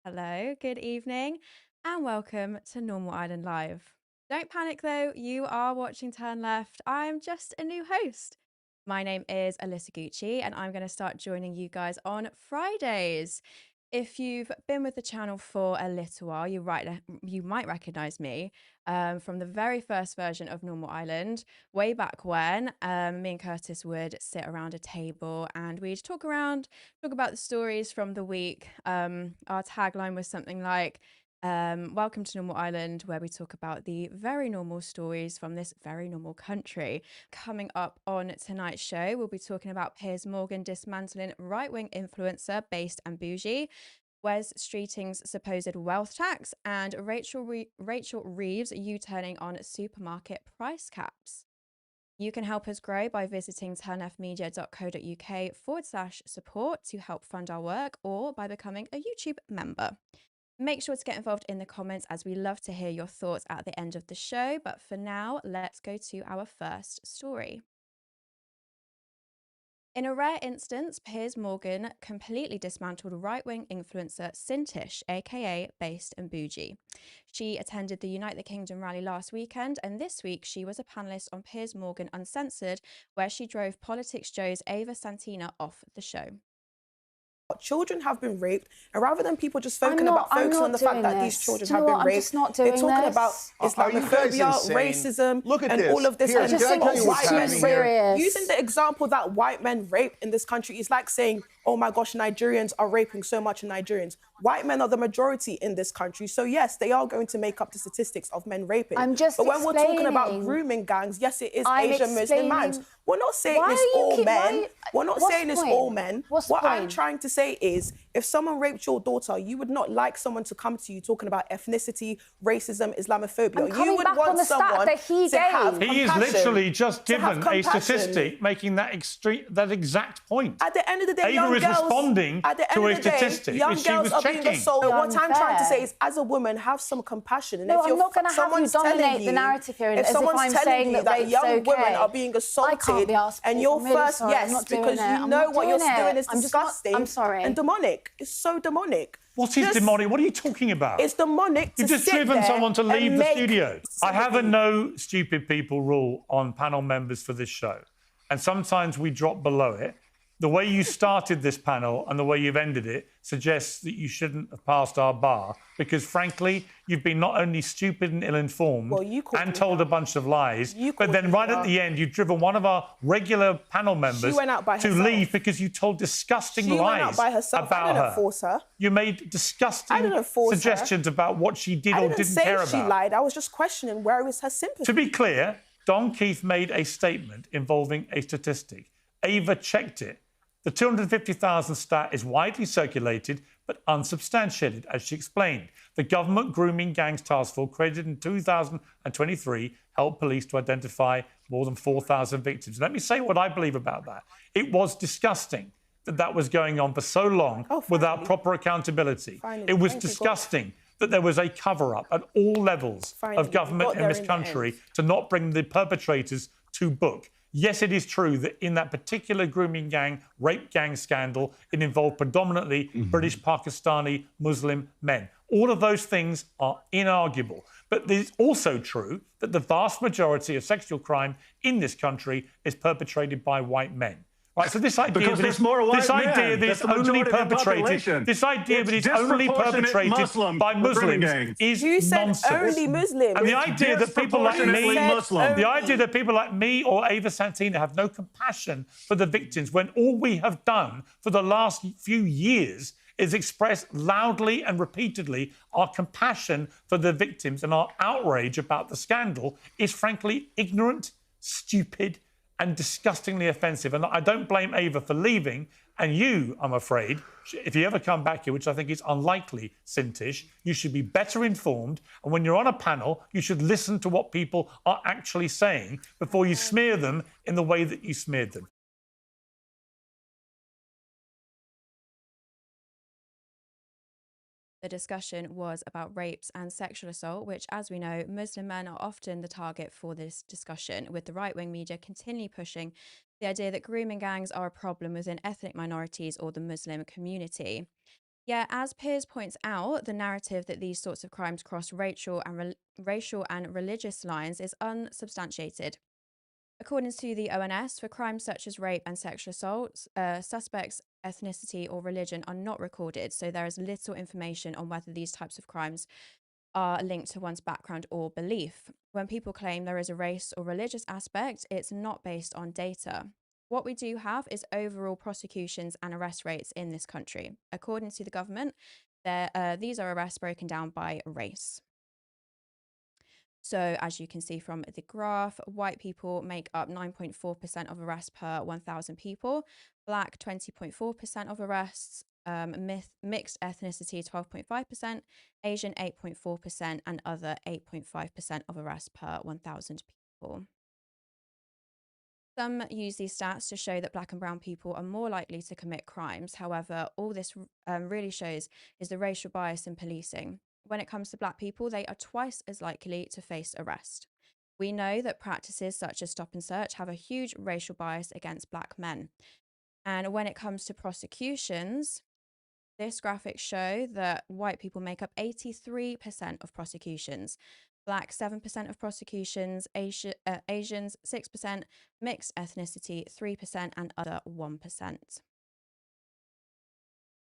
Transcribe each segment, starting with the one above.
Hello, good evening, and welcome to Normal Island Live. Don't panic though, you are watching Turn Left. I'm just a new host. My name is Alyssa Gucci, and I'm going to start joining you guys on Fridays. If you've been with the channel for a little while, you might recognize me from the very first version of Normal Island, way back when. Me and Curtis would sit around a table and we'd talk about the stories from the week. Our tagline was something like, welcome to Normal Island, where we talk about the very normal stories from this very normal country. Coming up on tonight's show, we'll be talking about Piers Morgan dismantling right-wing influencer Based and Bougie, Wes Streeting's supposed wealth tax, and Rachel Reeves U-turning on supermarket price caps. You can help us grow by visiting turnleftmedia.co.uk/support to help fund our work, or by becoming a YouTube member. Make sure to get involved in the comments, as we love to hear your thoughts at the end of the show. But for now, let's go to our first story. In a rare instance, Piers Morgan completely dismantled right-wing influencer Sintish, aka Based and Bougie. She attended the Unite the Kingdom rally last weekend, and this week she was a panelist on Piers Morgan Uncensored, where she drove Politics Joe's Ava Santina off the show. Children have been raped, and rather than people just focusing on the fact that these children have been raped, they're talking about Islamophobia, racism, and all of this. Look at this. White men using the example that white men rape in this country is like saying, oh my gosh, Nigerians are raping so much Nigerians. White men are the majority in this country, so yes, they are going to make up the statistics of men raping. But when we're talking about grooming gangs, yes, it is Asian Muslim men. We're not saying it's all men. We're not saying it's all men. What I'm trying to say is, if someone raped your daughter, you would not like someone to come to you talking about ethnicity, racism, Islamophobia. You would want someone to have compassion. He is literally just given a statistic making that exact point. At the end of the day, Ava is responding to a statistic young which she girls was are checking. being assaulted. What I'm trying to say is, as a woman, have some compassion. And No, if I'm not going to have you dominate the narrative here if as if someone's I'm telling saying you that young women are being assaulted, and your first yes, because you know what you're doing is disgusting and demonic. It's so demonic. What is demonic? What are you talking about? It's demonic to You've just driven someone to leave the studio. I have a no stupid people rule on panel members for this show. And sometimes we drop below it. The way you started this panel and the way you've ended it suggests that you shouldn't have passed our bar, because, frankly, you've been not only stupid and ill-informed and told a bunch of lies, but then right at the end, you've driven one of our regular panel members to leave because you told disgusting lies went out by herself. about I didn't force her. You made disgusting suggestions about what she did or didn't care about. I didn't say she lied. I was just questioning where is her sympathy. To be clear, Don Keith made a statement involving a statistic. Ava checked it. The 250,000 stat is widely circulated but unsubstantiated, as she explained. The Government Grooming Gangs Task Force, created in 2023, helped police to identify more than 4,000 victims. Let me say what I believe about that. It was disgusting that that was going on for so long without proper accountability. It was disgusting that there was a cover-up at all levels of government in this country to not bring the perpetrators to book. Yes, it is true that in that particular grooming gang, rape gang scandal, it involved predominantly British, Pakistani, Muslim men. All of those things are inarguable. But it is also true that the vast majority of sexual crime in this country is perpetrated by white men. Right, so this idea that it's only perpetrated by Muslims is nonsense. Only Muslims. And the idea that people like me or Ava Santina have no compassion for the victims, when all we have done for the last few years is express loudly and repeatedly our compassion for the victims and our outrage about the scandal, is frankly ignorant, stupid, and disgustingly offensive. And I don't blame Ava for leaving. And you, I'm afraid, if you ever come back here, which I think is unlikely, Sintish, you should be better informed. And when you're on a panel, you should listen to what people are actually saying before you smear them in the way that you smeared them. The discussion was about rapes and sexual assault, which, as we know, Muslim men are often the target for this discussion, with the right-wing media continually pushing the idea that grooming gangs are a problem within ethnic minorities or the Muslim community. Yeah, as Piers points out, the narrative that these sorts of crimes cross racial and religious lines is unsubstantiated. According to the ONS, for crimes such as rape and sexual assault, suspects' ethnicity or religion are not recorded, so there is little information on whether these types of crimes are linked to one's background or belief. When people claim there is a race or religious aspect, it's not based on data. What we do have is overall prosecutions and arrest rates in this country. According to the government, these are arrests broken down by race. So, as you can see from the graph, white people make up 9.4% of arrests per 1,000 people, black 20.4% of arrests, mixed ethnicity 12.5%, Asian 8.4%, and other 8.5% of arrests per 1,000 people. Some use these stats to show that black and brown people are more likely to commit crimes. However, all this really shows is the racial bias in policing. When it comes to black people, they are twice as likely to face arrest. We know that practices such as stop and search have a huge racial bias against black men. And when it comes to prosecutions, this graphic show that white people make up 83% of prosecutions, black 7% of prosecutions, Asians 6%, mixed ethnicity 3%, and other 1%.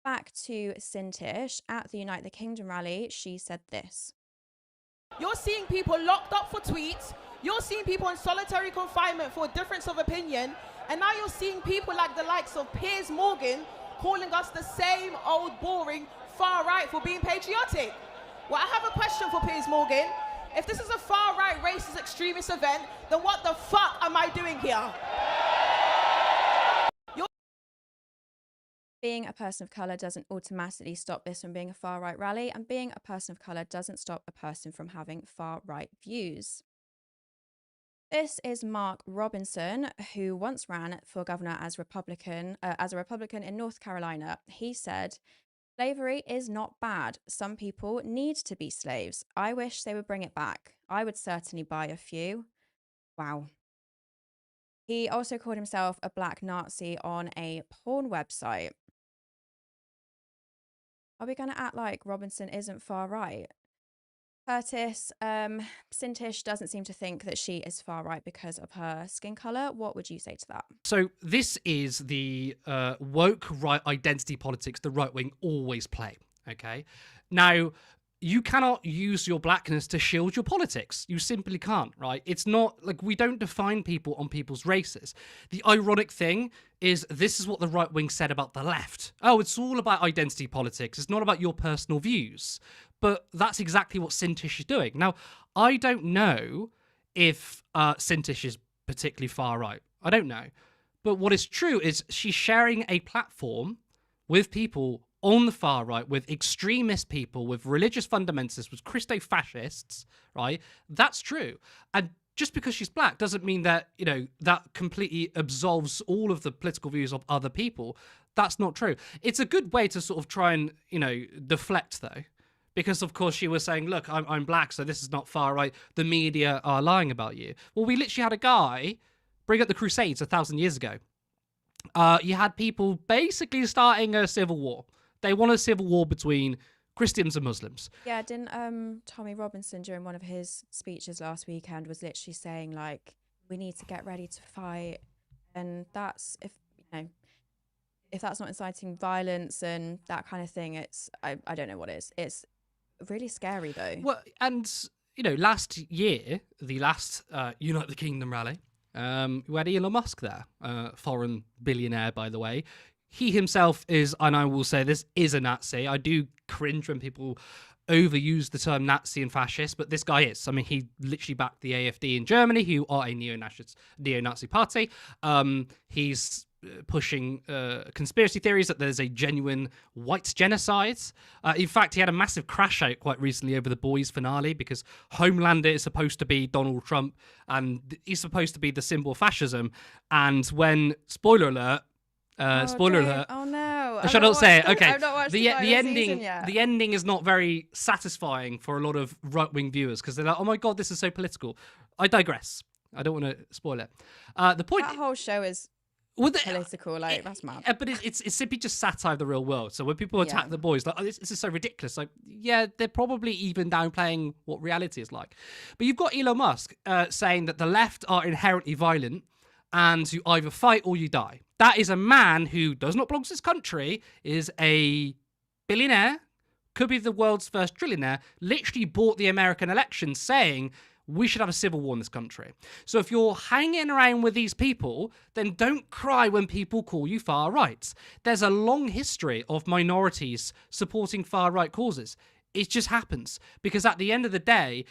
Back to Sintish at the Unite the Kingdom rally, she said this. You're seeing people locked up for tweets, you're seeing people in solitary confinement for a difference of opinion, and now you're seeing people like the likes of Piers Morgan calling us the same old boring far right for being patriotic. Well, I have a question for Piers Morgan. If this is a far right racist extremist event, then what the fuck am I doing here? Being a person of colour doesn't automatically stop this from being a far right rally, and being a person of colour doesn't stop a person from having far right views. This is Mark Robinson, who once ran for governor as a Republican in North Carolina. He said, "Slavery is not bad. Some people need to be slaves. I wish they would bring it back. I would certainly buy a few." Wow. He also called himself a black Nazi on a porn website. Are we going to act like Robinson isn't far right? Curtis, Sintish doesn't seem to think that she is far right because of her skin colour. What would you say to that? So this is the woke right identity politics the right wing always play, okay? Now, you cannot use your blackness to shield your politics. You simply can't, right? It's not like we don't define people on people's races. The ironic thing is this is what the right wing said about the left. Oh, it's all about identity politics. It's not about your personal views. But that's exactly what Sintish is doing. Now, I don't know if Sintish is particularly far right. I don't know. But what is true is she's sharing a platform with people on the far right, with extremist people, with religious fundamentalists, with Christo-fascists, right? That's true. And just because she's black doesn't mean that, you know, that completely absolves all of the political views of other people. That's not true. It's a good way to sort of try and, you know, deflect, though. Because, of course, she was saying, look, I'm black, so this is not far right. The media are lying about you. Well, we literally had a guy bring up the Crusades 1,000 years ago. You had people basically starting a civil war. They want a civil war between Christians and Muslims. Yeah, didn't Tommy Robinson during one of his speeches last weekend was literally saying, like, we need to get ready to fight. And that's, if that's not inciting violence and that kind of thing, it's, I don't know what is. It's really scary, though. Well, and, you know, last year, the last Unite the Kingdom rally, we had Elon Musk there, foreign billionaire, by the way. He himself is, and I will say this, is a Nazi. I do cringe when people overuse the term Nazi and fascist, but this guy is. I mean, he literally backed the AfD in Germany, who are a neo-Nazi party. He's pushing conspiracy theories that there's a genuine white genocide. In fact, he had a massive crash out quite recently over the Boys finale because Homelander is supposed to be Donald Trump and he's supposed to be the symbol of fascism. And when, spoiler alert, Oh no! I shall not say it. Okay, I've not watched the ending. yet. The ending is not very satisfying for a lot of right-wing viewers because they're like, "Oh my god, this is so political." I digress. I don't want to spoil it. The point. That whole show is political. Like, that's mad. But it's simply just satire of the real world. So when people attack the boys, like, oh, this is so ridiculous. Like, yeah, they're probably even downplaying what reality is like. But you've got Elon Musk saying that the left are inherently violent and you either fight or you die. That is a man who does not belong to this country, is a billionaire, could be the world's first trillionaire, literally bought the American election saying we should have a civil war in this country. So if you're hanging around with these people, then don't cry when people call you far right. There's a long history of minorities supporting far right causes. It just happens because at the end of the day,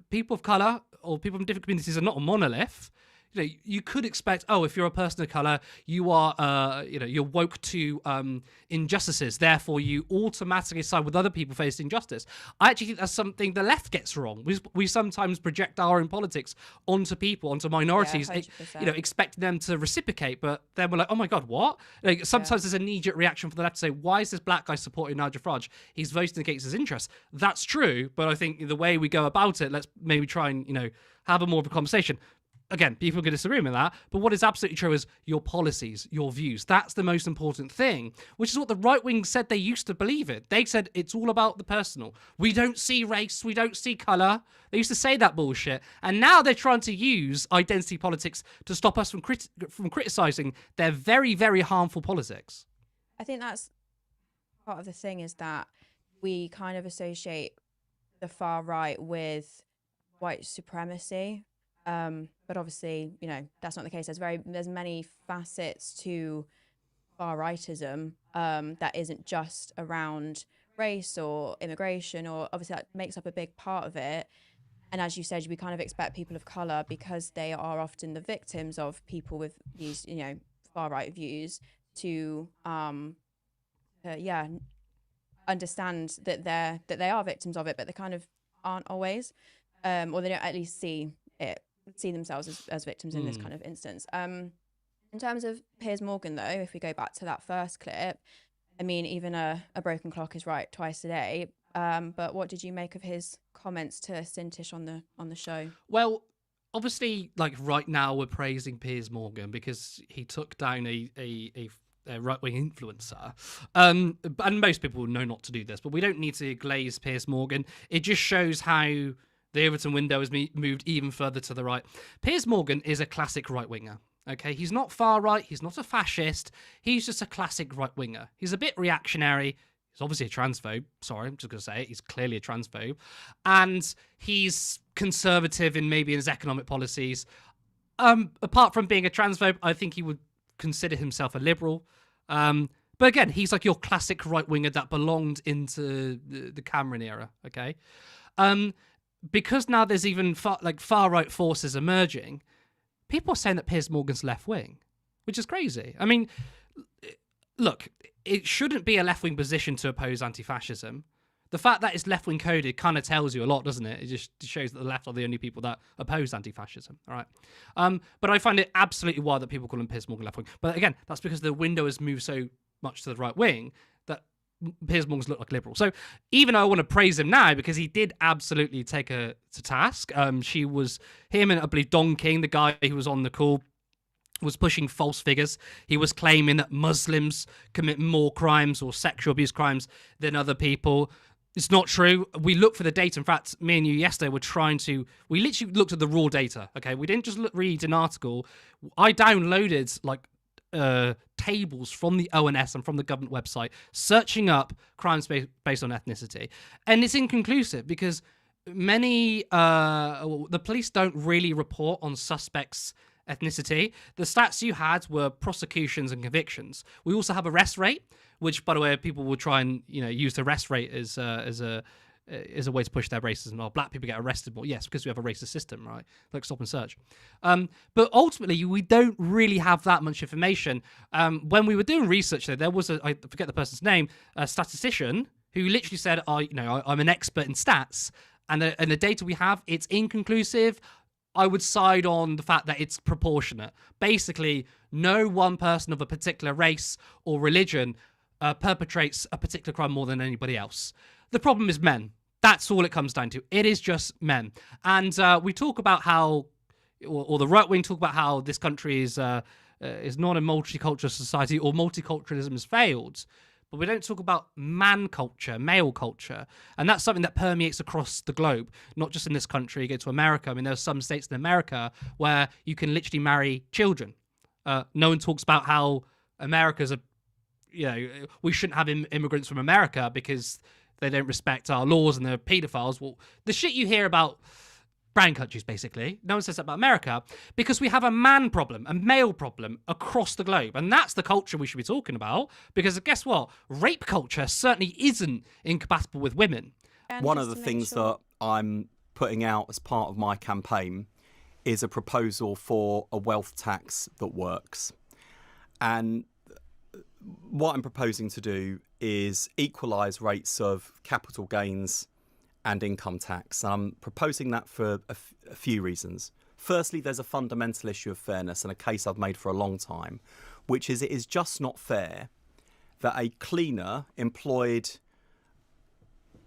people of color or people from different communities are not a monolith. You could expect, if you're a person of color, you are, you're woke to injustices. Therefore, you automatically side with other people facing injustice. I actually think that's something the left gets wrong. We sometimes project our own politics onto people, onto minorities, expecting them to reciprocate. But then we're like, oh my God, what? Like, sometimes there's an immediate reaction from the left to say, why is this black guy supporting Nigel Farage? He's voting against his interests. That's true. But I think the way we go about it, let's maybe try and, have a more of a conversation. Again, people are going to disagree with that, but what is absolutely true is your policies, your views. That's the most important thing, which is what the right wing said they used to believe in. They said it's all about the personal. We don't see race, we don't see colour. They used to say that bullshit, and now they're trying to use identity politics to stop us from criticising their very, very harmful politics. I think that's part of the thing, is that we kind of associate the far right with white supremacy. But obviously, that's not the case. There's many facets to far rightism that isn't just around race or immigration, or obviously that makes up a big part of it. And as you said, we kind of expect people of color, because they are often the victims of people with these, far right views, to understand that they are victims of it, but they kind of aren't always, or they don't at least see themselves as victims in this kind of instance. In terms of Piers Morgan, though, if we go back to that first clip, I mean, even a broken clock is right twice a day. But what did you make of his comments to Sintish on the show? Well, obviously, like right now, we're praising Piers Morgan because he took down a right-wing influencer. And most people know not to do this, but we don't need to glaze Piers Morgan. It just shows how the Overton window has moved even further to the right. Piers Morgan is a classic right-winger, okay? He's not far-right, he's not a fascist, he's just a classic right-winger. He's a bit reactionary, he's obviously a transphobe, sorry, I'm just going to say it, he's clearly a transphobe, and he's conservative in his economic policies. Apart from being a transphobe, I think he would consider himself a liberal. But again, he's like your classic right-winger that belonged into the Cameron era, okay? Because now there's even far-right forces emerging, people are saying that Piers Morgan's left-wing, which is crazy. I mean, look, it shouldn't be a left-wing position to oppose anti-fascism. The fact that it's left-wing coded kind of tells you a lot, doesn't it? It just shows that the left are the only people that oppose anti-fascism, all right? But I find it absolutely wild that people call him Piers Morgan left-wing. But again, that's because the window has moved so much to the right wing that Piers Morgan's look like a liberal. So even though I want to praise him now because he did absolutely take her to task, she was him and I believe Don King, the guy who was on the call, was pushing false figures. He was claiming that Muslims commit more crimes or sexual abuse crimes than other people. It's not true. We looked for the data. In fact, me and you yesterday we literally looked at the raw data, okay? We didn't just read an article. I downloaded tables from the ONS and from the government website, searching up crimes based on ethnicity. And it's inconclusive because the police don't really report on suspects' ethnicity. The stats you had were prosecutions and convictions. We also have arrest rate, which, by the way, people will try and use the arrest rate as a way to push their racism. Well, black people get arrested more. Yes, because we have a racist system, right? Like stop and search. But ultimately, we don't really have that much information. When we were doing research, though, there was I forget the person's name, a statistician who literally said, I'm an expert in stats. And the data we have, it's inconclusive. I would side on the fact that it's proportionate. Basically, no one person of a particular race or religion perpetrates a particular crime more than anybody else. The problem is men. That's all it comes down to. It is just men. And we talk about how or the right wing talk about how this country is not a multicultural society or multiculturalism has failed. But we don't talk about man culture, male culture. And that's something that permeates across the globe, not just in this country. You go to America. I mean, there's some states in America where you can literally marry children. No one talks about how America's we shouldn't have immigrants from America because they don't respect our laws and they're paedophiles. Well, the shit you hear about brown countries, basically. No one says that about America because we have a man problem, a male problem across the globe. And that's the culture we should be talking about because guess what? Rape culture certainly isn't incompatible with women. One of the things that I'm putting out as part of my campaign is a proposal for a wealth tax that works. And what I'm proposing to do is equalise rates of capital gains and income tax. And I'm proposing that for a few reasons. Firstly, there's a fundamental issue of fairness and a case I've made for a long time, which is it is just not fair that a cleaner employed,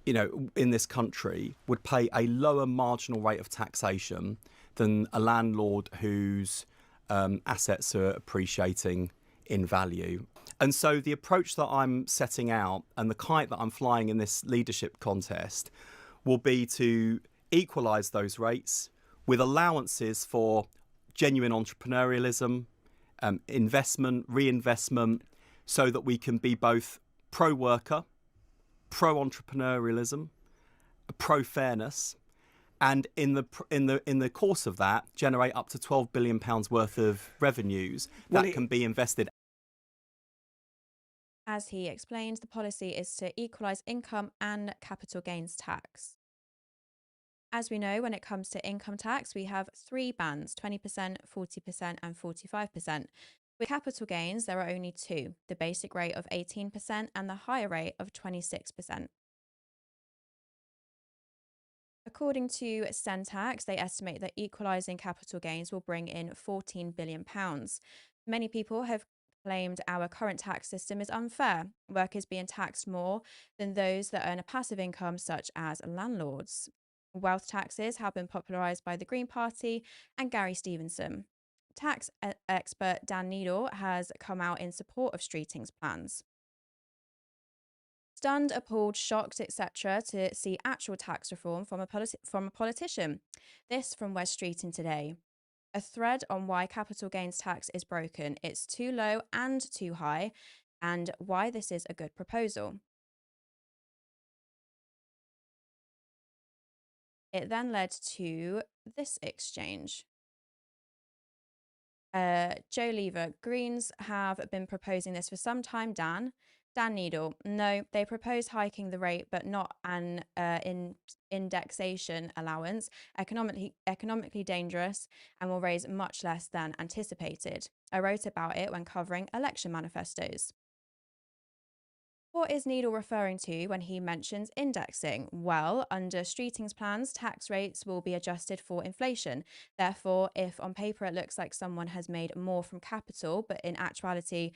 in this country would pay a lower marginal rate of taxation than a landlord whose assets are appreciating in value. And so the approach that I'm setting out and the kite that I'm flying in this leadership contest will be to equalise those rates with allowances for genuine entrepreneurialism, investment, reinvestment, so that we can be both pro-worker, pro-entrepreneurialism, pro-fairness, and in the course of that, generate up to £12 billion worth of revenues that can be invested. As he explained, the policy is to equalise income and capital gains tax. As we know, when it comes to income tax, we have three bands, 20%, 40% and 45%. With capital gains, there are only two, the basic rate of 18% and the higher rate of 26%. According to Centax, they estimate that equalising capital gains will bring in £14 billion. Many people have claimed our current tax system is unfair. Workers being taxed more than those that earn a passive income, such as landlords. Wealth taxes have been popularised by the Green Party and Gary Stevenson. Tax expert Dan Needle has come out in support of Streeting's plans. Stunned, appalled, shocked, etc. to see actual tax reform from a politician. This from Wes Streeting today. A thread on why capital gains tax is broken, it's too low and too high, and why this is a good proposal. It then led to this exchange. Joe Lever, Greens have been proposing this for some time, Dan Needle, no, they propose hiking the rate, but not an indexation allowance, economically dangerous, and will raise much less than anticipated. I wrote about it when covering election manifestos. What is Needle referring to when he mentions indexing? Well, under Streeting's plans, tax rates will be adjusted for inflation. Therefore, if on paper it looks like someone has made more from capital, but in actuality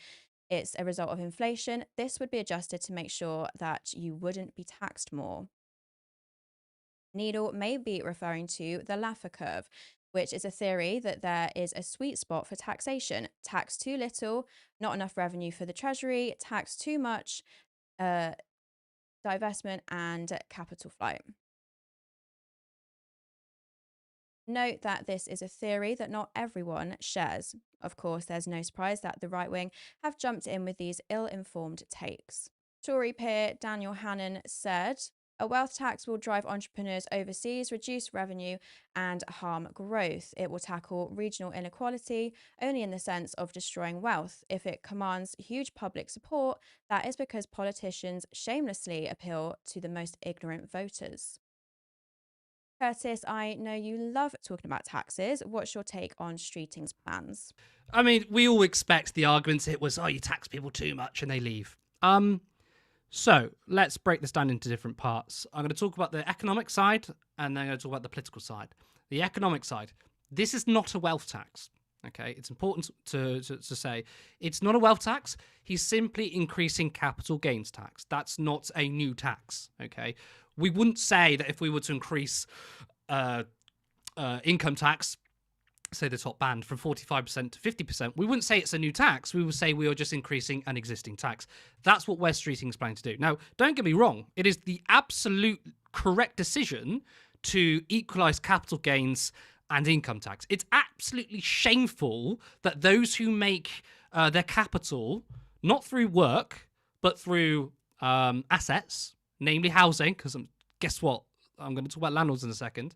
it's a result of inflation, this would be adjusted to make sure that you wouldn't be taxed more. Needle may be referring to the Laffer curve, which is a theory that there is a sweet spot for taxation. Tax too little, not enough revenue for the Treasury; tax too much, divestment and capital flight. Note that this is a theory that not everyone shares. Of course, there's no surprise that the right wing have jumped in with these ill-informed takes. Tory peer Daniel Hannan said, a wealth tax will drive entrepreneurs overseas, reduce revenue and harm growth. It will tackle regional inequality only in the sense of destroying wealth. If it commands huge public support, that is because politicians shamelessly appeal to the most ignorant voters. Curtis, I know you love talking about taxes. What's your take on Streeting's plans? I mean, we all expect the argument it was, you tax people too much and they leave. So let's break this down into different parts. I'm going to talk about the economic side and then I'm going to talk about the political side. The economic side, this is not a wealth tax. Okay, it's important to say it's not a wealth tax. He's simply increasing capital gains tax. That's not a new tax. Okay, we wouldn't say that if we were to increase income tax, say the top band from 45% to 50%, we wouldn't say it's a new tax. We would say we are just increasing an existing tax. That's what Wes Streeting is planning to do. Now, don't get me wrong. It is the absolute correct decision to equalise capital gains and income tax. It's absolutely shameful that those who make their capital, not through work, but through assets, namely housing, because guess what? I'm going to talk about landlords in a second.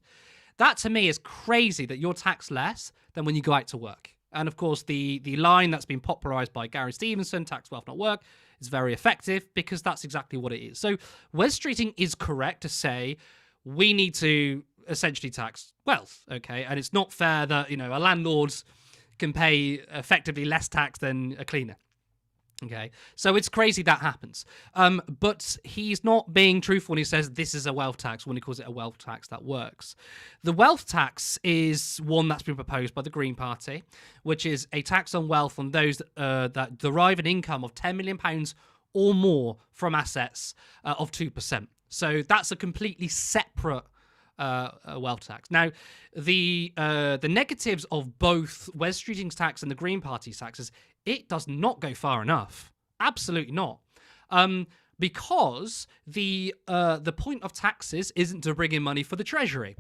That to me is crazy that you're taxed less than when you go out to work. And of course, the line that's been popularised by Gary Stevenson, tax wealth, not work, is very effective because that's exactly what it is. So Wes Streeting is correct to say we need to essentially tax wealth, okay? And it's not fair that, a landlord can pay effectively less tax than a cleaner. Okay, so it's crazy that happens. But he's not being truthful when he says this is a wealth tax, when he calls it a wealth tax that works. The wealth tax is one that's been proposed by the Green Party, which is a tax on wealth on those that derive an income of £10 million or more from assets of 2%. So that's a completely separate wealth tax. Now, the negatives of both Wes Streeting's tax and the Green Party's taxes, it does not go far enough. Absolutely not. Because the point of taxes isn't to bring in money for the Treasury.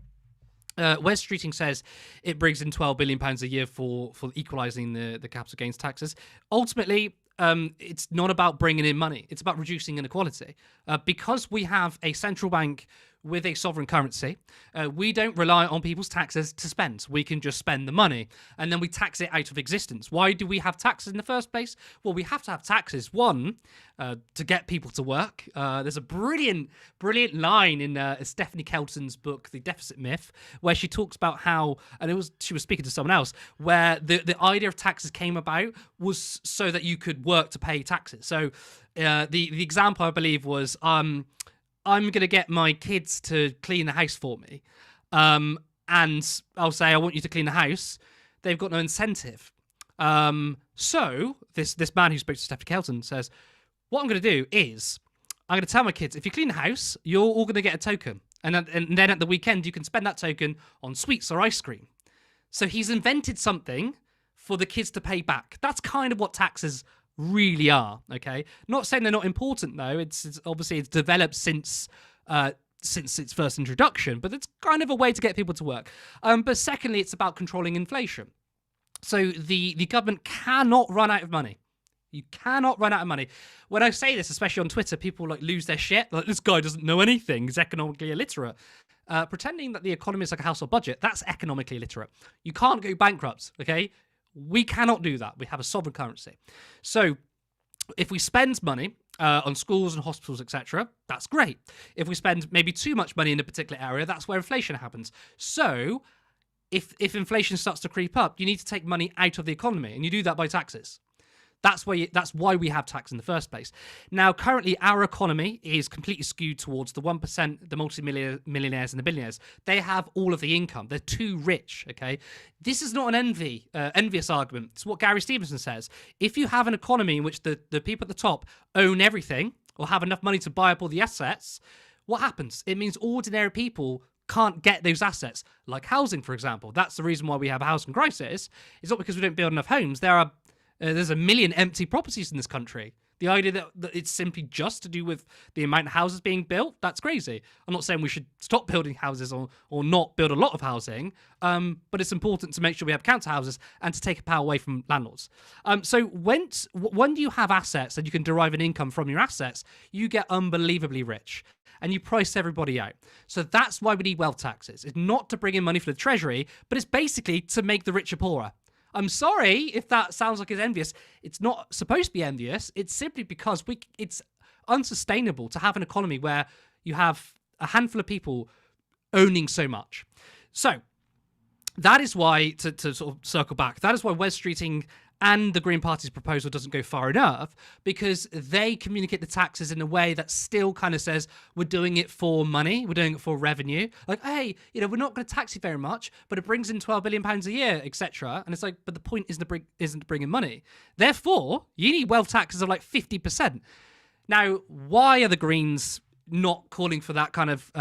Wes Streeting says it brings in £12 billion a year for equalising the capital gains taxes. Ultimately, it's not about bringing in money. It's about reducing inequality. Because we have a central bank with a sovereign currency, we don't rely on people's taxes to spend. We can just spend the money and then we tax it out of existence. Why do we have taxes in the first place? Well, we have to have taxes, one, to get people to work. There's a brilliant line in Stephanie Kelton's book, The Deficit Myth, where she talks about how, and she was speaking to someone else, where the idea of taxes came about was so that you could work to pay taxes. So the example, I believe, was I'm going to get my kids to clean the house for me. And I'll say, I want you to clean the house. They've got no incentive. So this man who spoke to Stephanie Kelton says, what I'm going to do is I'm going to tell my kids, if you clean the house, you're all going to get a token. And then at the weekend, you can spend that token on sweets or ice cream. So he's invented something for the kids to pay back. That's kind of what taxes really are, okay? Not saying they're not important though. It's obviously it's developed since its first introduction, but it's kind of a way to get people to work. But secondly, it's about controlling inflation. So the government cannot run out of money. You cannot run out of money. When I say this, especially on Twitter, people lose their shit. Like, this guy doesn't know anything. He's economically illiterate. Pretending that the economy is like a household budget, that's economically illiterate. You can't go bankrupt, okay? We cannot do that. We have a sovereign currency. So if we spend money on schools and hospitals, etc., that's great. If we spend maybe too much money in a particular area, that's where inflation happens. So if inflation starts to creep up, you need to take money out of the economy, and you do that by taxes. That's why we have tax in the first place. Now, currently, our economy is completely skewed towards the 1%, the multi-millionaires and the billionaires. They have all of the income. They're too rich, okay? This is not an envious argument. It's what Gary Stevenson says. If you have an economy in which the people at the top own everything or have enough money to buy up all the assets, what happens? It means ordinary people can't get those assets, like housing, for example. That's the reason why we have a housing crisis. It's not because we don't build enough homes. There's 1 million empty properties in this country. The idea that it's simply just to do with the amount of houses being built, that's crazy. I'm not saying we should stop building houses or not build a lot of housing, but it's important to make sure we have council houses and to take power away from landlords. So when you have assets and you can derive an income from your assets, you get unbelievably rich. And you price everybody out. So that's why we need wealth taxes. It's not to bring in money for the Treasury, but it's basically to make the richer poorer. I'm sorry if that sounds like it's envious. It's not supposed to be envious. It's simply because it's unsustainable to have an economy where you have a handful of people owning so much. So that is why, to sort of circle back, that is why Wes Streeting and the Green Party's proposal doesn't go far enough, because they communicate the taxes in a way that still kind of says, we're doing it for money, we're doing it for revenue. Like, hey, we're not going to tax you very much, but it brings in £12 billion a year, etc. And it's like, but the point isn't to bring in money. Therefore, you need wealth taxes of like 50%. Now, why are the Greens not calling for that kind of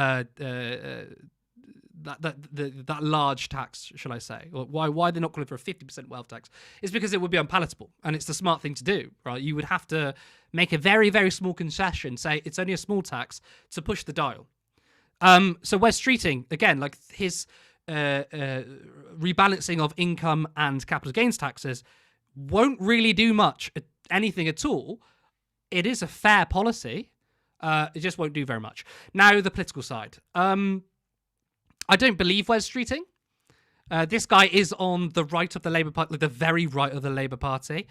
that large tax, shall I say, or why they're not calling for a 50% wealth tax, is because it would be unpalatable, and it's the smart thing to do, right? You would have to make a very, very small concession, say it's only a small tax to push the dial. So Wes Streeting, again, like his rebalancing of income and capital gains taxes won't really do much, anything at all. It is a fair policy. It just won't do very much. Now, the political side. I don't believe Wes Streeting. This guy is on the right of the Labour Party, like the very right of the Labour Party.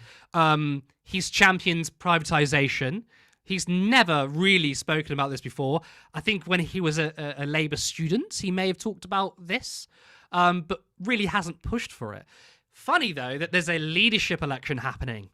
He's championed privatisation. He's never really spoken about this before. I think when he was a Labour student, he may have talked about this, but really hasn't pushed for it. Funny, though, that there's a leadership election happening.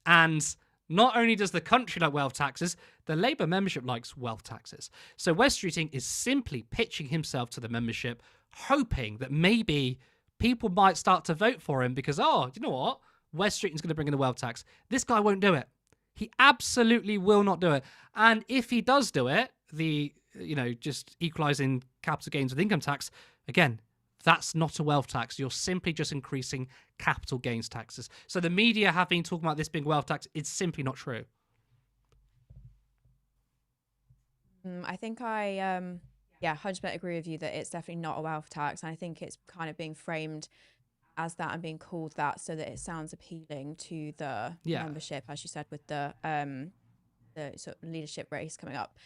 And not only does the country like wealth taxes, the Labour membership likes wealth taxes. So Wes Streeting is simply pitching himself to the membership, hoping that maybe people might start to vote for him because, oh, you know what? Wes Streeting's going to bring in a wealth tax. This guy won't do it. He absolutely will not do it. And if he does do it, just equalising capital gains with income tax, again, that's not a wealth tax. You're simply just increasing capital gains taxes. So the media have been talking about this being wealth tax. It's simply not true. I think I 100% agree with you that it's definitely not a wealth tax. And I think it's kind of being framed as that and being called that so that it sounds appealing to the membership, as you said, with the sort of leadership race coming up.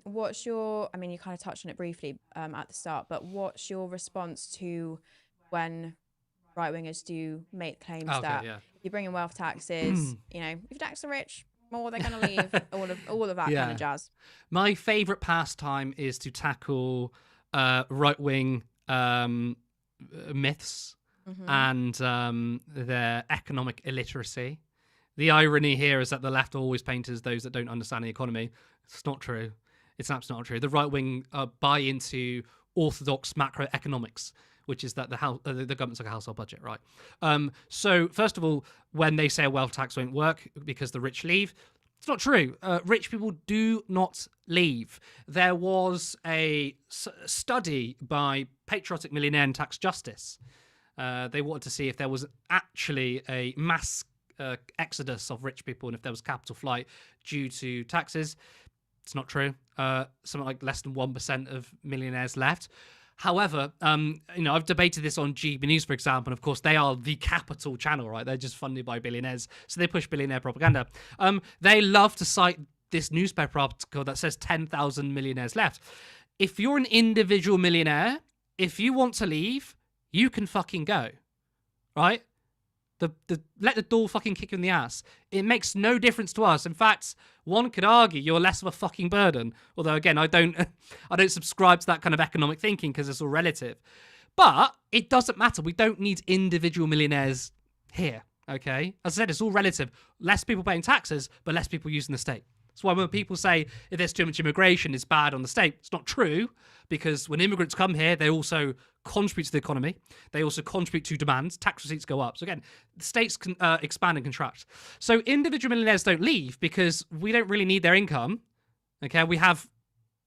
What's your, I mean, you kind of touched on it briefly at the start, but what's your response to when right-wingers do make claims that if you bring in wealth taxes, if you tax the rich more, they're going to leave, all of that kind of jazz? My favourite pastime is to tackle right-wing myths and their economic illiteracy. The irony here is that the left always paint as those that don't understand the economy. It's not true. It's absolutely not true. The right wing buy into orthodox macroeconomics, which is that the government's like a household budget, right? So first of all, when they say a wealth tax won't work because the rich leave, it's not true. Rich people do not leave. There was a study by Patriotic Millionaire and Tax Justice. They wanted to see if there was actually a mass exodus of rich people and if there was capital flight due to taxes. It's not true. Something like less than 1% of millionaires left. However, I've debated this on GB News, for example, and of course they are the capital channel, right? They're just funded by billionaires, so they push billionaire propaganda. They love to cite this newspaper article that says 10,000 millionaires left. If you're an individual millionaire, if you want to leave, you can fucking go, right? Let the door fucking kick you in the ass. It makes no difference to us. In fact, one could argue you're less of a fucking burden. Although again, I don't subscribe to that kind of economic thinking because it's all relative. But it doesn't matter. We don't need individual millionaires here. Okay, as I said, it's all relative. Less people paying taxes, but less people using the state. That's why when people say if there's too much immigration, it's bad on the state. It's not true, because when immigrants come here, they also contribute to the economy. They also contribute to demand. Tax receipts go up. So again, the states can expand and contract. So individual millionaires don't leave because we don't really need their income. Okay, we have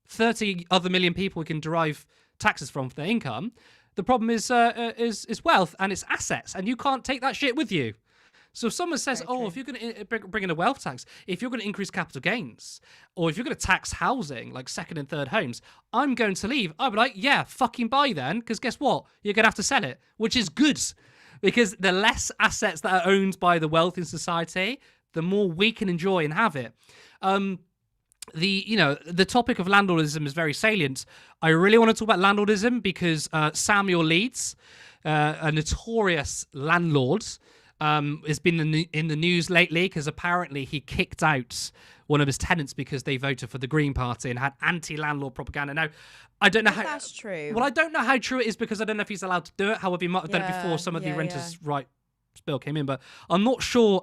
30 other million people we can derive taxes from for their income. The problem is wealth and its assets, and you can't take that shit with you. So if someone says, if you're going to bring in a wealth tax, if you're going to increase capital gains, or if you're going to tax housing, like second and third homes, I'm going to leave. I'd be like, yeah, fucking buy then, because guess what? You're going to have to sell it, which is good, because the less assets that are owned by the wealth in society, the more we can enjoy and have it. The topic of landlordism is very salient. I really want to talk about landlordism because Samuel Leeds, a notorious landlord, has been in the news lately because apparently he kicked out one of his tenants because they voted for the Green Party and had anti-landlord propaganda. Now, I don't know how that's true. Well, I don't know how true it is because I don't know if he's allowed to do it. However, he might have done it before some of the renters' rights bill came in, but I'm not sure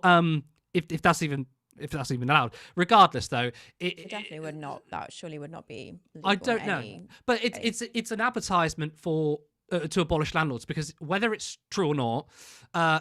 if that's even allowed. Regardless, though, it definitely would not. That surely would not be legal. I don't know, but it's an advertisement for. To abolish landlords, because whether it's true or not,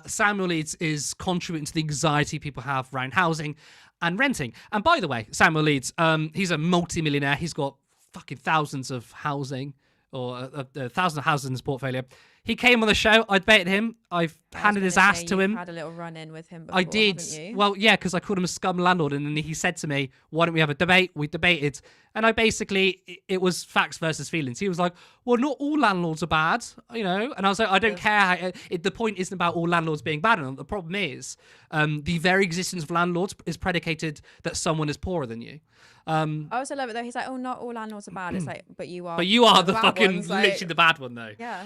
Samuel Leeds is contributing to the anxiety people have around housing and renting. And by the way, Samuel Leeds, he's a multi-millionaire. He's got fucking thousands of housing or 1,000 houses in his portfolio. He came on the show. I debated him. I've handed his ass to him. Had a little run-in with him before, I did. haven't you? Well, yeah, because I called him a scum landlord, and then he said to me, "Why don't we have a debate?" We debated, and I basically, it was facts versus feelings. He was like, "Well, not all landlords are bad, you know," and I was like, "I don't care. The point isn't about all landlords being bad. And the problem is, the very existence of landlords is predicated that someone is poorer than you." I also love it though. He's like, "Oh, not all landlords are bad." It's like, but you are. But you are the bad fucking ones, like- literally the bad one, though. Yeah.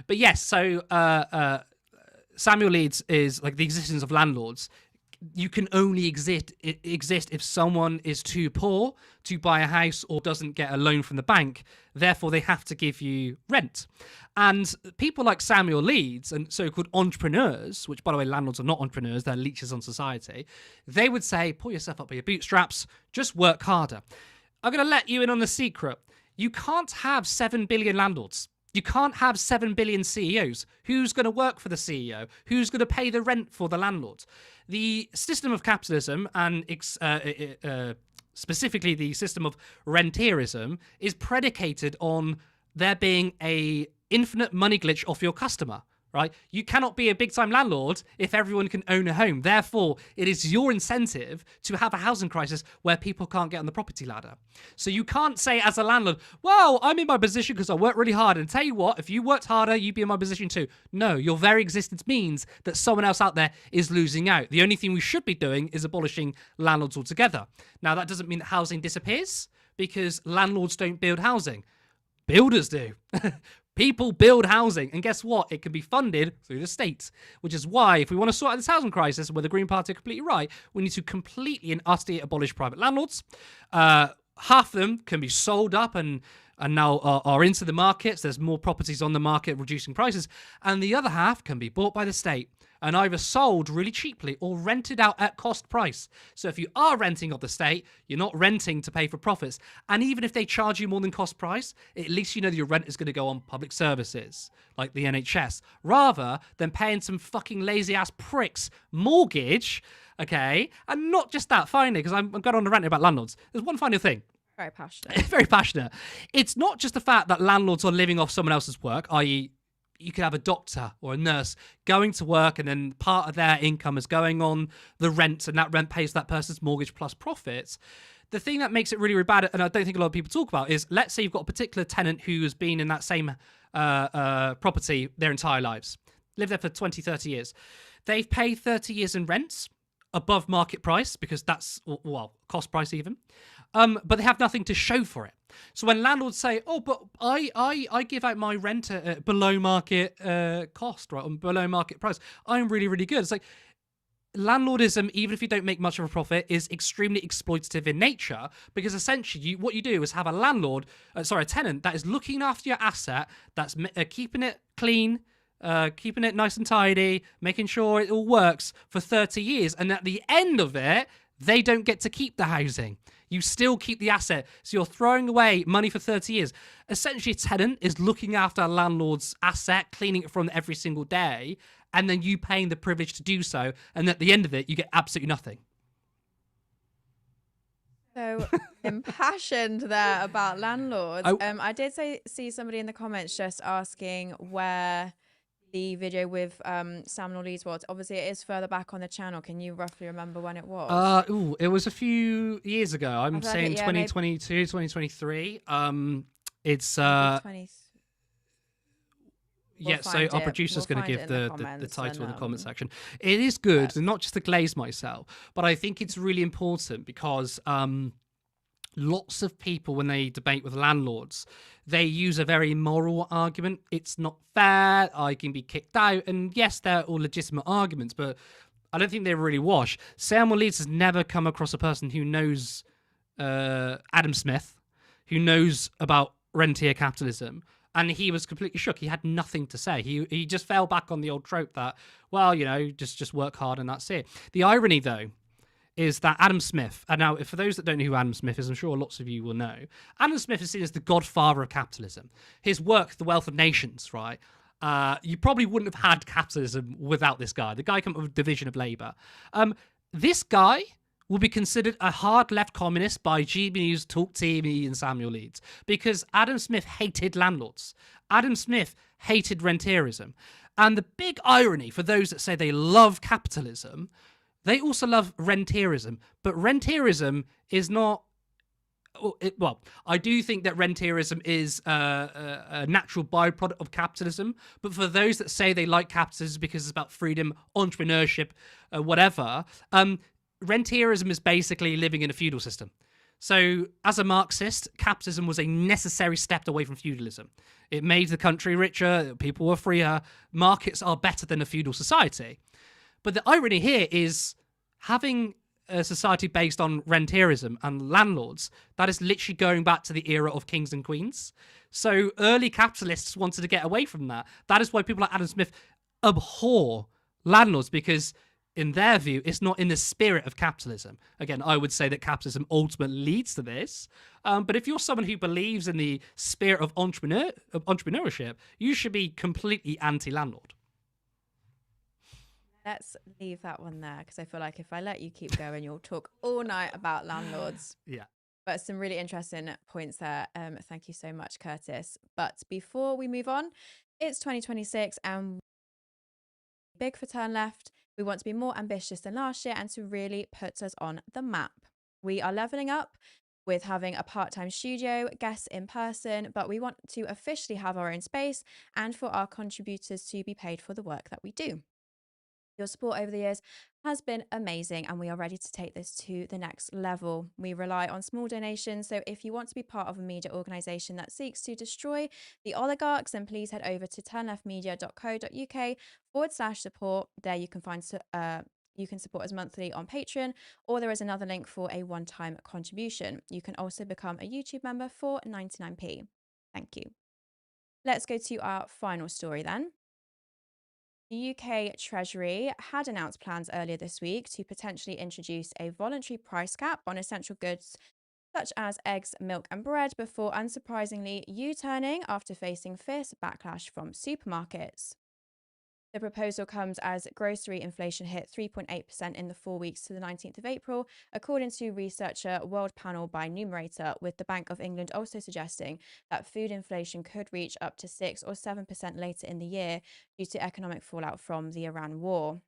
But yes, so Samuel Leeds is like the existence of landlords. You can only exist if someone is too poor to buy a house or doesn't get a loan from the bank. Therefore, they have to give you rent. And people like Samuel Leeds and so-called entrepreneurs, which, by the way, landlords are not entrepreneurs, they're leeches on society, they would say, pull yourself up by your bootstraps, just work harder. I'm going to let you in on a secret. You can't have 7 billion landlords. You can't have 7 billion CEOs. Who's going to work for the CEO? Who's going to pay the rent for the landlord? The system of capitalism and specifically the system of rentierism is predicated on there being a infinite money glitch off your customer. Right? You cannot be a big-time landlord if everyone can own a home. Therefore, it is your incentive to have a housing crisis where people can't get on the property ladder. So you can't say as a landlord, well, I'm in my position because I work really hard. And tell you what, if you worked harder, you'd be in my position too. No, your very existence means that someone else out there is losing out. The only thing we should be doing is abolishing landlords altogether. Now, that doesn't mean that housing disappears because landlords don't build housing. Builders do. People build housing, and guess what? It can be funded through the state, which is why, if we want to sort out this housing crisis, where the Green Party are completely right, we need to completely and utterly abolish private landlords. Half of them can be sold up and now are into the markets. There's more properties on the market, reducing prices, and the other half can be bought by the state and either sold really cheaply or rented out at cost price. So if you are renting off the state, you're not renting to pay for profits. And even if they charge you more than cost price, at least you know that your rent is going to go on public services, like the NHS, rather than paying some fucking lazy-ass prick's mortgage, okay? And not just that, finally, because I'm going on to rant about landlords. There's one final thing. Very passionate. Very passionate. It's not just the fact that landlords are living off someone else's work, i.e., you could have a doctor or a nurse going to work and then part of their income is going on the rent and that rent pays that person's mortgage plus profits. The thing that makes it really, really bad, and I don't think a lot of people talk about, is let's say you've got a particular tenant who has been in that same property their entire lives, lived there for 20, 30 years. They've paid 30 years in rents above market price because that's, well, cost price even. But they have nothing to show for it. So when landlords say, "Oh, but I give out my rent at below market cost, right, on below market price. I'm really, really good." It's like landlordism, even if you don't make much of a profit, is extremely exploitative in nature because essentially what you do is have a tenant that is looking after your asset, that's keeping it clean, keeping it nice and tidy, making sure it all works for 30 years. And at the end of it, they don't get to keep the housing. You still keep the asset. So you're throwing away money for 30 years. Essentially, a tenant is looking after a landlord's asset, cleaning it from every single day, and then you paying the privilege to do so. And at the end of it, you get absolutely nothing. So impassioned there about landlords. I did see somebody in the comments just asking where the video with Samuel Leeds was. Obviously, it is further back on the channel. Can you roughly remember when it was? It was a few years ago. I'm saying 2022, maybe... 2023. It's so our producer's going to give the title in the comment section. It is good, and not just to glaze myself, but I think it's really important because lots of people, when they debate with landlords, they use a very moral argument. It's not fair, I can be kicked out. And yes, they're all legitimate arguments, but I don't think they really wash. Samuel Leeds has never come across a person who knows Adam Smith, who knows about rentier capitalism. And he was completely shook. He had nothing to say. He just fell back on the old trope that, well, you know, just work hard and that's it. The irony, though, is that Adam Smith, and now for those that don't know who Adam Smith is, I'm sure lots of you will know, Adam Smith is seen as the godfather of capitalism. His work, The Wealth of Nations, right? You probably wouldn't have had capitalism without this guy. The guy came up with division of labour. This guy will be considered a hard left communist by GB News, Talk TV, and Samuel Leeds, because Adam Smith hated landlords. Adam Smith hated rentierism. And the big irony for those that say they love capitalism, they also love rentierism. But rentierism is not... Well, I do think that rentierism is a natural byproduct of capitalism. But for those that say they like capitalism because it's about freedom, entrepreneurship, whatever, rentierism is basically living in a feudal system. So, as a Marxist, capitalism was a necessary step away from feudalism. It made the country richer, people were freer, markets are better than a feudal society. But the irony here is having a society based on rentierism and landlords, that is literally going back to the era of kings and queens. So early capitalists wanted to get away from that. That is why people like Adam Smith abhor landlords, because in their view, it's not in the spirit of capitalism. Again, I would say that capitalism ultimately leads to this. But if you're someone who believes in the spirit of entrepreneurship, you should be completely anti-landlord. Let's leave that one there, because I feel like if I let you keep going, you'll talk all night about landlords. Yeah. But some really interesting points there. Thank you so much, Curtis. But before we move on, it's 2026 and big for Turn Left. We want to be more ambitious than last year and to really put us on the map. We are leveling up with having a part-time studio, guests in person, but we want to officially have our own space and for our contributors to be paid for the work that we do. Your support over the years has been amazing and we are ready to take this to the next level. We rely on small donations, so if you want to be part of a media organisation that seeks to destroy the oligarchs, then please head over to turnleftmedia.co.uk/support. There you can find you can support us monthly on Patreon, or there is another link for a one-time contribution. You can also become a YouTube member for 99p. Thank you. Let's go to our final story then. The UK Treasury had announced plans earlier this week to potentially introduce a voluntary price cap on essential goods such as eggs, milk and bread before unsurprisingly U-turning after facing fierce backlash from supermarkets. The proposal comes as grocery inflation hit 3.8% in the 4 weeks to the 19th of April, according to researcher World Panel by Numerator, with the Bank of England also suggesting that food inflation could reach up to 6 or 7% later in the year due to economic fallout from the Iran war.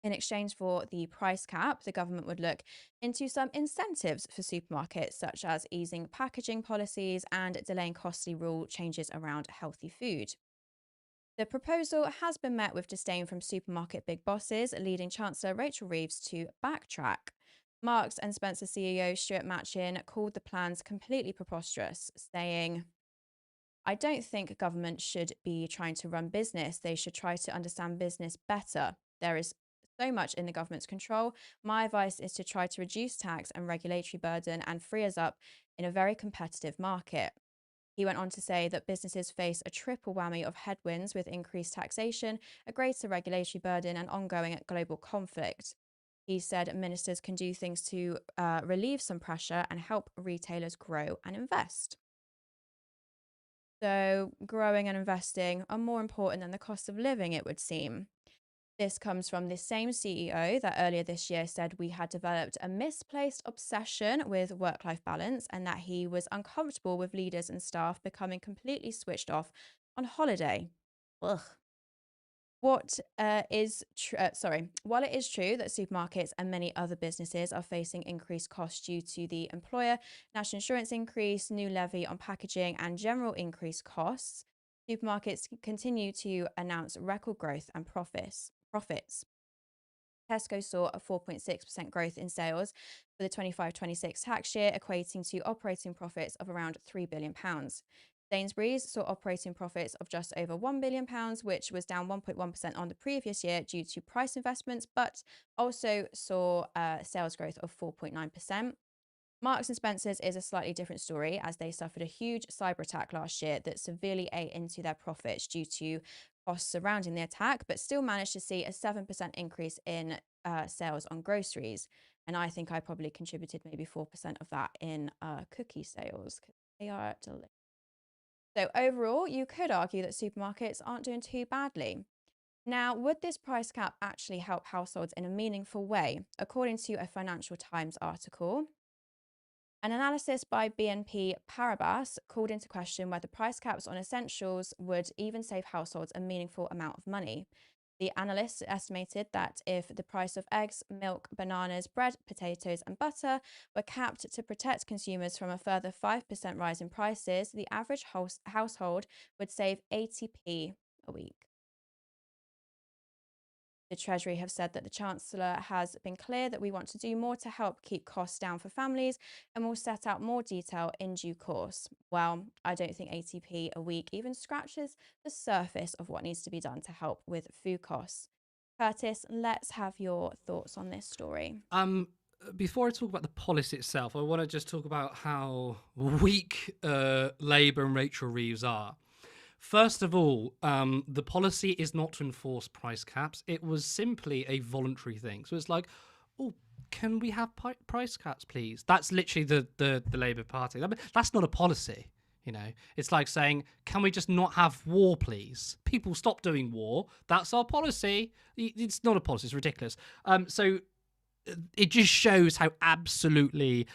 In exchange for the price cap, the government would look into some incentives for supermarkets, such as easing packaging policies and delaying costly rule changes around healthy food. The proposal has been met with disdain from supermarket big bosses, leading Chancellor Rachel Reeves to backtrack. Marks and Spencer CEO Stuart Machin called the plans completely preposterous, saying, "I don't think government should be trying to run business. They should try to understand business better. There is so much in the government's control. My advice is to try to reduce tax and regulatory burden and free us up in a very competitive market." He went on to say that businesses face a triple whammy of headwinds with increased taxation, a greater regulatory burden, and ongoing global conflict. He said ministers can do things to relieve some pressure and help retailers grow and invest. So, growing and investing are more important than the cost of living, it would seem. This comes from the same CEO that earlier this year said we had developed a misplaced obsession with work-life balance and that he was uncomfortable with leaders and staff becoming completely switched off on holiday. Ugh. While it is true that supermarkets and many other businesses are facing increased costs due to the employer national insurance increase, new levy on packaging, and general increased costs, supermarkets continue to announce record growth and profits. Tesco saw a 4.6% growth in sales for the 25-26 tax year, equating to operating profits of around £3 billion. Sainsbury's saw operating profits of just over £1 billion, which was down 1.1% on the previous year due to price investments, but also saw sales growth of 4.9%. Marks and Spencer's is a slightly different story, as they suffered a huge cyber attack last year that severely ate into their profits due to costs surrounding the attack, but still managed to see a 7% increase in sales on groceries. And I think I probably contributed maybe 4% of that in cookie sales, because they are delicious. So overall, you could argue that supermarkets aren't doing too badly. Now, would this price cap actually help households in a meaningful way? According to a Financial Times article, an analysis by BNP Paribas called into question whether price caps on essentials would even save households a meaningful amount of money. The analysts estimated that if the price of eggs, milk, bananas, bread, potatoes, and butter were capped to protect consumers from a further 5% rise in prices, the average household would save 80p a week. The Treasury have said that the Chancellor has been clear that we want to do more to help keep costs down for families and will set out more detail in due course. Well, I don't think 80p a week even scratches the surface of what needs to be done to help with food costs. Curtis, let's have your thoughts on this story. Before I talk about the policy itself, I want to just talk about how weak Labour and Rachel Reeves are. First of all, the policy is not to enforce price caps. It was simply a voluntary thing. So it's like, oh, can we have price caps, please? That's literally the Labour Party. That's not a policy, you know. It's like saying, can we just not have war, please? People stop doing war. That's our policy. It's not a policy. It's ridiculous. So it just shows how absolutely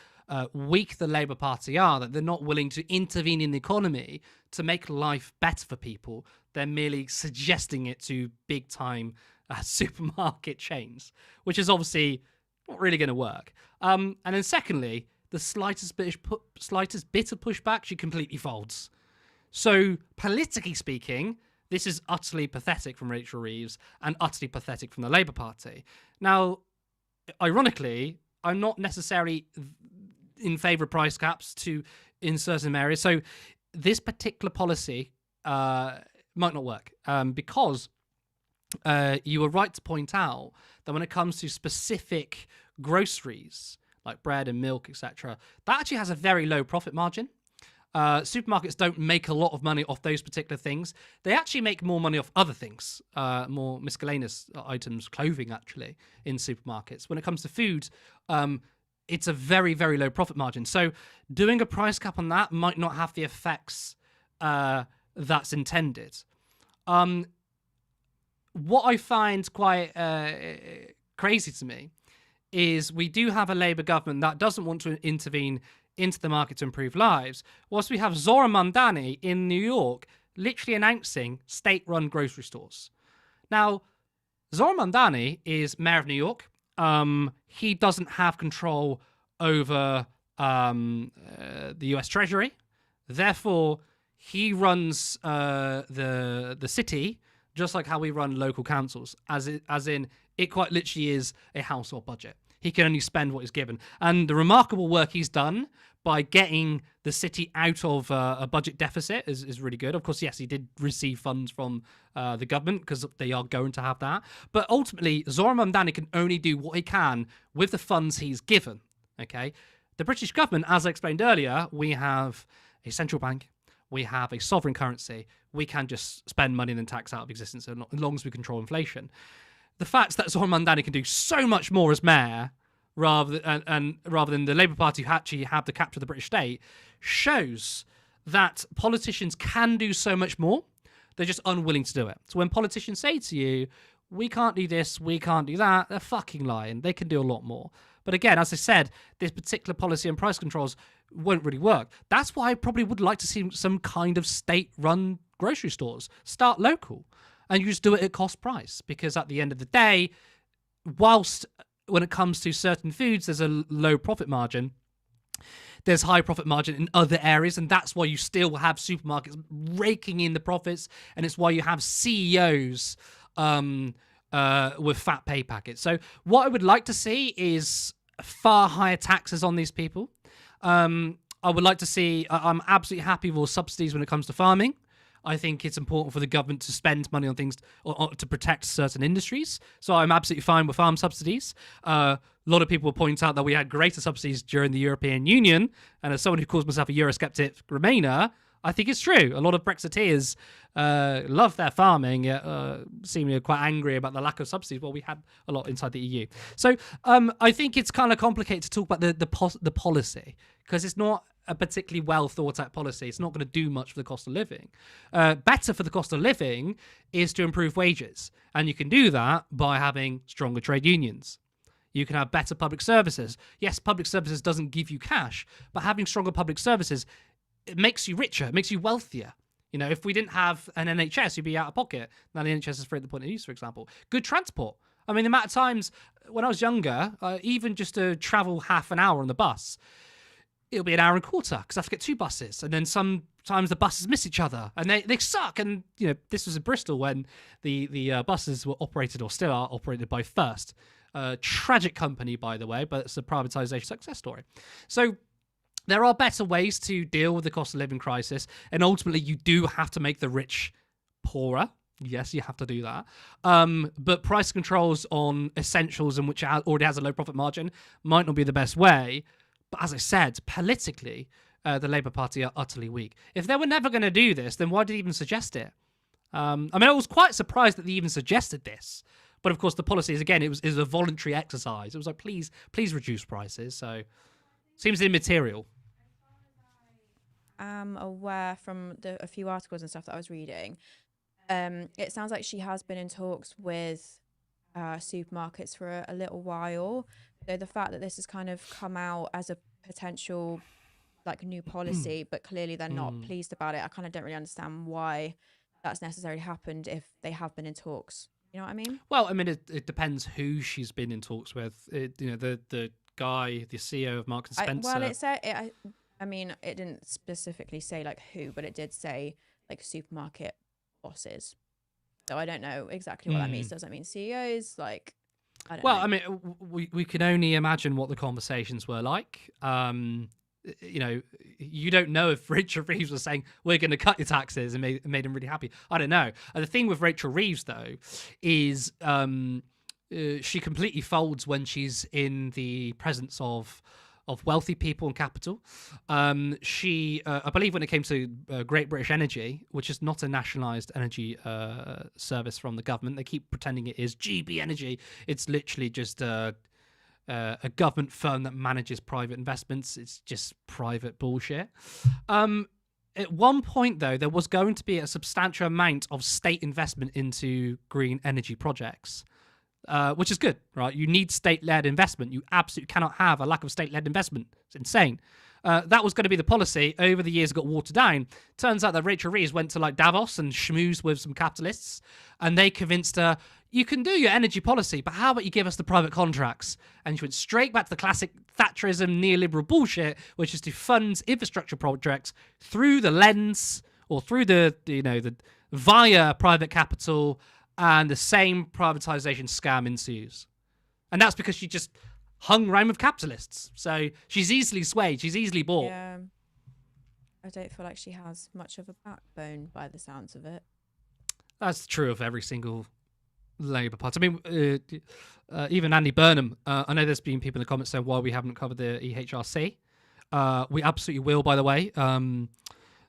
weak the Labour Party are, that they're not willing to intervene in the economy to make life better for people. They're merely suggesting it to big-time supermarket chains, which is obviously not really going to work. And then secondly, the slightest bit of pushback, she completely folds. So politically speaking, this is utterly pathetic from Rachel Reeves and utterly pathetic from the Labour Party. Now, ironically, I'm not necessarily in favour of price caps in certain areas. So this particular policy might not work because you were right to point out that when it comes to specific groceries like bread and milk, etc., that actually has a very low profit margin. Supermarkets don't make a lot of money off those particular things. They actually make more money off other things, more miscellaneous items, clothing actually, in supermarkets. When it comes to food, it's a very, very low profit margin. So doing a price cap on that might not have the effects that's intended. What I find quite crazy to me is we do have a Labour government that doesn't want to intervene into the market to improve lives, whilst we have Zohran Mamdani in New York literally announcing state-run grocery stores. Now, Zohran Mamdani is mayor of New York. He doesn't have control over the US Treasury. Therefore, he runs the city just like how we run local councils, as in it quite literally is a household budget. He can only spend what is given. And the remarkable work he's done by getting the city out of a budget deficit is really good. Of course, yes, he did receive funds from the government because they are going to have that. But ultimately, Zohran Mamdani can only do what he can with the funds he's given. Okay, the British government, as I explained earlier, we have a central bank, we have a sovereign currency. We can just spend money and then tax out of existence as long as we control inflation. The fact that Zohran Mamdani can do so much more as mayor rather than the Labour Party who actually have the capture of the British state shows that politicians can do so much more. They're just unwilling to do it. So when politicians say to you, we can't do this, we can't do that, they're fucking lying. They can do a lot more. But again, as I said, this particular policy and price controls won't really work. That's why I probably would like to see some kind of state-run grocery stores. Start local. And you just do it at cost price, because at the end of the day, whilst when it comes to certain foods, there's a low profit margin, there's high profit margin in other areas, and that's why you still have supermarkets raking in the profits, and it's why you have CEOs with fat pay packets. So what I would like to see is far higher taxes on these people. I would like to see, I'm absolutely happy with all subsidies when it comes to farming. I think it's important for the government to spend money on things or to protect certain industries. So I'm absolutely fine with farm subsidies. A lot of people will point out that we had greater subsidies during the European Union. And as someone who calls myself a Eurosceptic Remainer, I think it's true. A lot of Brexiteers love their farming, seemingly quite angry about the lack of subsidies. Well, we had a lot inside the EU. So I think it's kind of complicated to talk about the policy, because it's not a particularly well thought out policy. It's not going to do much for the cost of living. Better for the cost of living is to improve wages. And you can do that by having stronger trade unions. You can have better public services. Yes, public services doesn't give you cash, but having stronger public services, it makes you richer, it makes you wealthier. You know, if we didn't have an NHS, you'd be out of pocket. Now the NHS is free at the point of use, for example. Good transport. I mean, the amount of times when I was younger, even just to travel half an hour on the bus, it'll be an hour and a quarter because I have to get 2 buses. And then sometimes the buses miss each other and they suck. And, you know, this was in Bristol when the buses were operated or still are operated by First. Tragic company, by the way, but it's a privatisation success story. So there are better ways to deal with the cost of living crisis. And ultimately, you do have to make the rich poorer. Yes, you have to do that. But price controls on essentials in which it already has a low profit margin might not be the best way. But as I said, politically, the Labour Party are utterly weak. If they were never going to do this, then why did they even suggest it? I mean, I was quite surprised that they even suggested this. But of course, the policy is, again, it was a voluntary exercise. It was like, please reduce prices. So seems immaterial. I'm aware from a few articles and stuff that I was reading. It sounds like she has been in talks with supermarkets for a little while. So the fact that this has kind of come out as a potential like new policy, but clearly they're not pleased about it. I kind of don't really understand why that's necessarily happened if they have been in talks. You know what I mean? Well, I mean, it depends who she's been in talks with. You know, the guy, the CEO of Marks and Spencer. Well, it said, I mean, it didn't specifically say like who, but it did say like supermarket bosses. So I don't know exactly what that means. Does that mean CEOs? Like, I don't know. Well, I mean, we can only imagine what the conversations were like. You know, you don't know if Rachel Reeves was saying, we're going to cut your taxes and made him really happy. I don't know. The thing with Rachel Reeves, though, is she completely folds when she's in the presence of wealthy people and capital. She, I believe when it came to Great British Energy, which is not a nationalised energy service from the government, they keep pretending it is GB Energy. It's literally just a government firm that manages private investments. It's just private bullshit. At one point, though, there was going to be a substantial amount of state investment into green energy projects, which is good, right? You need state-led investment. You absolutely cannot have a lack of state-led investment. It's insane. That was going to be the policy. Over the years, it got watered down. Turns out that Rachel Reeves went to like Davos and schmoozed with some capitalists, and they convinced her, you can do your energy policy, but how about you give us the private contracts? And she went straight back to the classic Thatcherism neoliberal bullshit, which is to fund infrastructure projects through the lens or through the via private capital, and the same privatization scam ensues. And that's because she just hung around with capitalists. So she's easily swayed. She's easily bought. Yeah. I don't feel like she has much of a backbone by the sounds of it. That's true of every single Labour Party. I mean, even Andy Burnham. I know there's been people in the comments saying why we haven't covered the EHRC. We absolutely will, by the way. The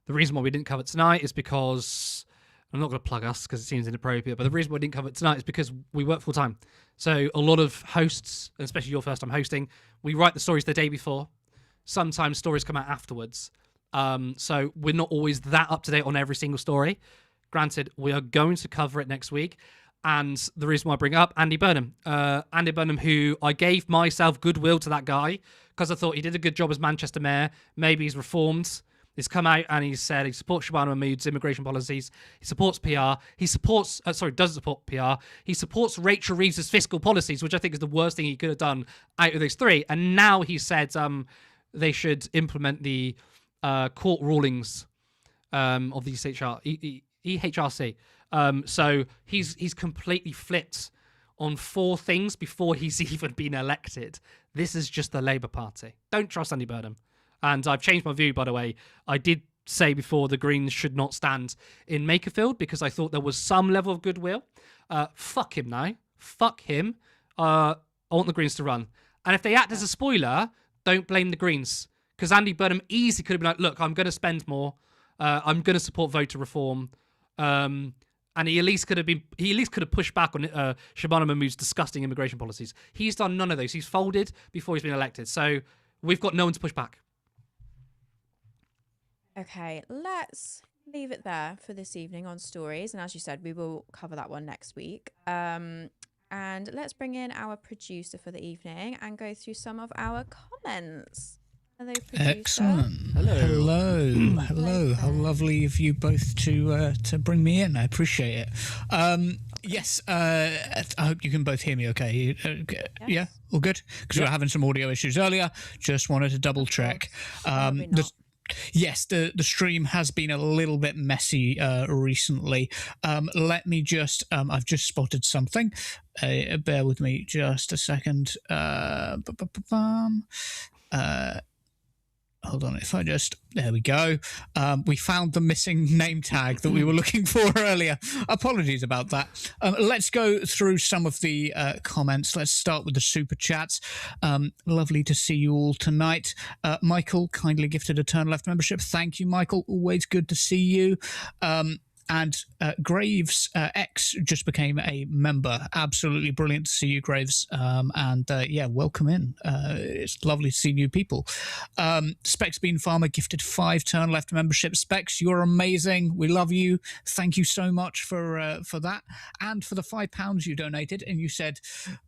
reason why we didn't cover it tonight is because, I'm not going to plug us because it seems inappropriate, but the reason why we didn't cover it tonight is because we work full time. So a lot of hosts, especially your first time hosting, we write the stories the day before. Sometimes stories come out afterwards. So we're not always that up to date on every single story. Granted, we are going to cover it next week. And the reason why I bring it up, Andy Burnham. Andy Burnham, who I gave myself goodwill to that guy because I thought he did a good job as Manchester mayor. Maybe he's reformed. He's come out and he said he supports Shabana Mahmood's immigration policies. He supports PR. He supports, doesn't support PR. He supports Rachel Reeves' fiscal policies, which I think is the worst thing he could have done out of those three. And now he said they should implement the court rulings of the EHRC. So he's completely flipped on 4 things before he's even been elected. This is just the Labour Party. Don't trust Andy Burnham. And I've changed my view, by the way. I did say before the Greens should not stand in Makerfield because I thought there was some level of goodwill. Fuck him now. Fuck him. I want the Greens to run. And if they act as a spoiler, don't blame the Greens. Because Andy Burnham easily could have been like, look, I'm going to spend more. I'm going to support voter reform. And he at least could have pushed back on Shabana Mahmood's disgusting immigration policies. He's done none of those. He's folded before he's been elected. So we've got no one to push back. Okay, let's leave it there for this evening on stories. And as you said, we will cover that one next week. And let's bring in our producer for the evening and go through some of our comments. Hello, producer. Excellent. Hello. How lovely of you both to bring me in. I appreciate it. Yes, I hope you can both hear me okay. Yes. Yeah, all good? Because we were having some audio issues earlier. Just wanted to double check. Yes, the stream has been a little bit messy recently. Let me just, I've just spotted something. Bear with me just a second. Hold on, if I just... There we go. We found the missing name tag that we were looking for earlier. Apologies about that. Let's go through some of the comments. Let's start with the super chats. Lovely to see you all tonight. Michael kindly gifted a Turn Left membership. Thank you, Michael. Always good to see you. And Graves X just became a member. Absolutely brilliant to see you, Graves. Yeah, welcome in. It's lovely to see new people. Specs Bean Farmer gifted 5 Turn Left memberships. Specs, you're amazing. We love you. Thank you so much for that. And for the £5 you donated. And you said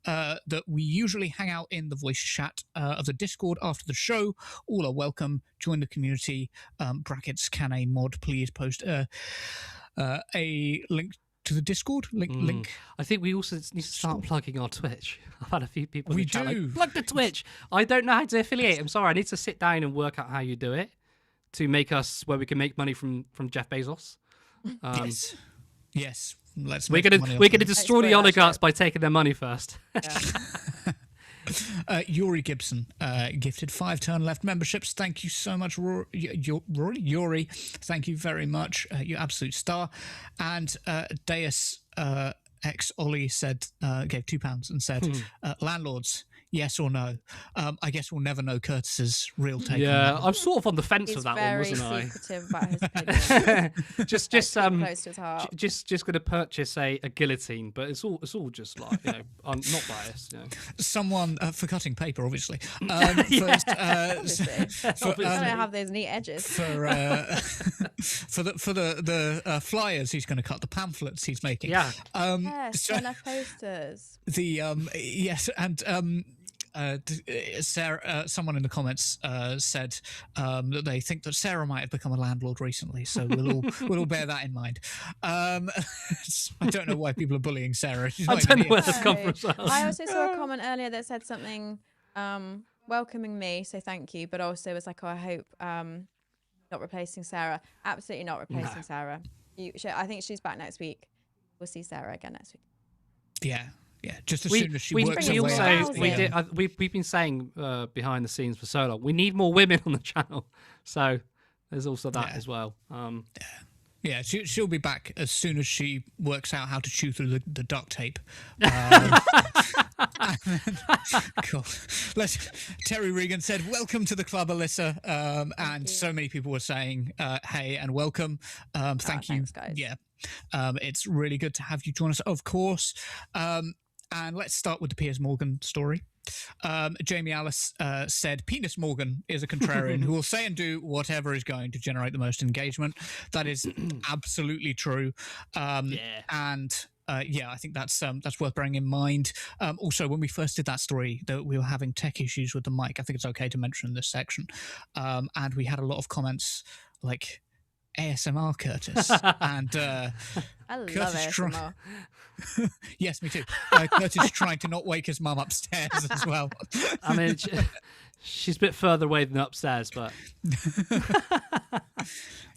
that we usually hang out in the voice chat of the Discord after the show. All are welcome. Join the community. Brackets, can a mod please post a link to the Discord? Link. I think we also need to start plugging our Twitch. I've had a few people in We the chat do. like, plug the Twitch. I don't know how to affiliate. I'm sorry. I need to sit down and work out how you do it to make us where we can make money from Jeff Bezos. Yes. We're gonna destroy the oligarchs by taking their money first. Yuri Gibson gifted 5 Turn Left memberships. Thank you so much, Yuri. Thank you very much. You absolute star. And Deus X Ollie said gave £2 and said, landlords, yes or no? I guess we'll never know Curtis's real take. Yeah, on that. I'm sort of on the fence He's with that one, wasn't I? very secretive about his opinion. just close to his heart. just going to purchase a guillotine, but it's all just like, you know, I'm not biased. You know. Someone for cutting paper, obviously. Obviously. I don't have those neat edges. For the flyers, he's going to cut the pamphlets he's making. Yes, Turn Left posters. Yes, and Sarah, someone in the comments said that they think that Sarah might have become a landlord recently, so we'll all bear that in mind. I don't know why people are bullying Sarah. I don't know where that's come from. I also saw a comment earlier that said something welcoming me, so thank you, but also was like, oh, I hope not replacing Sarah. Absolutely not replacing Sarah. I think she's back next week. We'll see Sarah again next week. Yeah, just as soon as she works we her way out. we've been saying behind the scenes for so long, we need more women on the channel. So there's also that as well. Yeah, she'll be back as soon as she works out how to chew through the duct tape. Cool. Terry Regan said, welcome to the club, Alyssa. And so many people were saying, hey, and welcome. Thank you. Thanks, guys. Yeah. It's really good to have you join us, of course. And let's start with the Piers Morgan story. Jamie Alice said, Penis Morgan is a contrarian who will say and do whatever is going to generate the most engagement. That is absolutely true. And I think that's worth bearing in mind. Also, when we first did that story, that we were having tech issues with the mic. I think it's okay to mention in this section. And we had a lot of comments like, ASMR Curtis and I love Curtis ASMR. Yes, me too. Curtis trying to not wake his mum upstairs as well. I mean, she's a bit further away than upstairs, but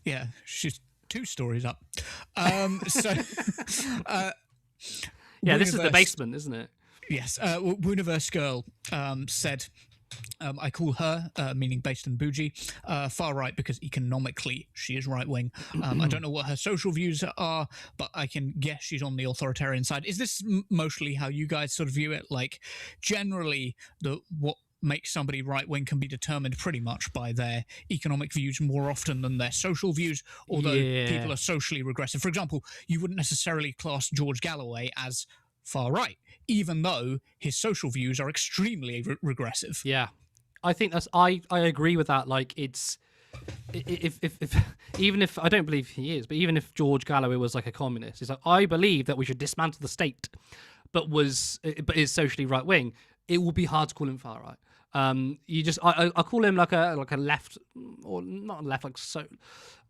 yeah, she's 2 stories up. This is the basement, isn't it? Yes, Wooniverse Girl said, I call her, meaning based in Bougie, far right because economically she is right wing. I don't know what her social views are, but I can guess she's on the authoritarian side. Is this mostly how you guys sort of view it? Like, generally, what makes somebody right wing can be determined pretty much by their economic views more often than their social views, although people are socially regressive. For example, you wouldn't necessarily class George Galloway as far right, even though his social views are extremely regressive. Yeah, I think I agree with that. Like, it's if even if I don't believe he is, but even if George Galloway was like a communist, he's like, I believe that we should dismantle the state, but is socially right wing. It will be hard to call him far right. I call him like a left, or not left, like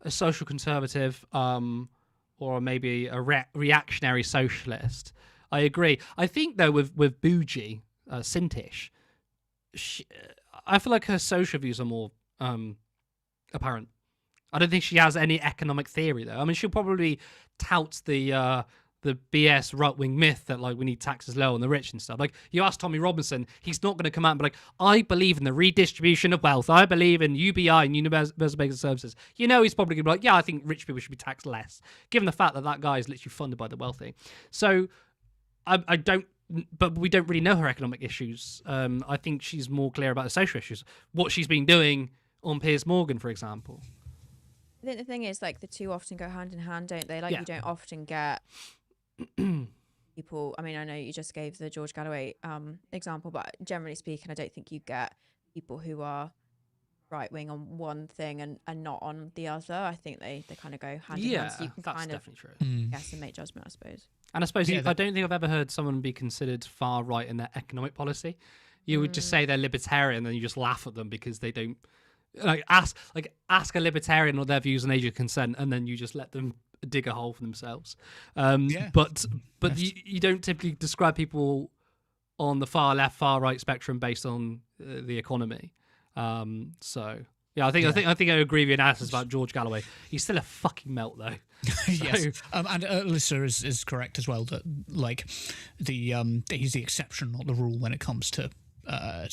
a social conservative, or maybe a reactionary socialist. I agree. I think though with Bougie Sintish, I feel like her social views are more apparent. I don't think she has any economic theory though. I mean, she'll probably tout the BS right-wing myth that like we need taxes low on the rich and stuff. Like you ask Tommy Robinson, he's not going to come out and be like, I believe in the redistribution of wealth. I believe in UBI and universal basic services. You know, he's probably going to be like, yeah, I think rich people should be taxed less, given the fact that that guy is literally funded by the wealthy. So I don't, but we don't really know her economic issues. I think she's more clear about the social issues. What she's been doing on Piers Morgan, for example. I think the thing is, like, the two often go hand in hand, don't they? Like, you don't often get people. I mean, I know you just gave the George Galloway example, but generally speaking, I don't think you get people who are right wing on one thing and not on the other. I think they kind of go hand in hand. So you can that's kind of definitely true. guess and make judgment, I suppose. And I suppose I don't think I've ever heard someone be considered far right in their economic policy. You would just say they're libertarian, and then you just laugh at them because they don't ask a libertarian what their views on age of consent, and then you just let them dig a hole for themselves. But you don't typically describe people on the far left, far right spectrum based on the economy. So yeah, I think I agree with your analysis about George Galloway. He's still a fucking melt though. Yes, and Alyssa is correct as well that like he's the exception, not the rule, when it comes to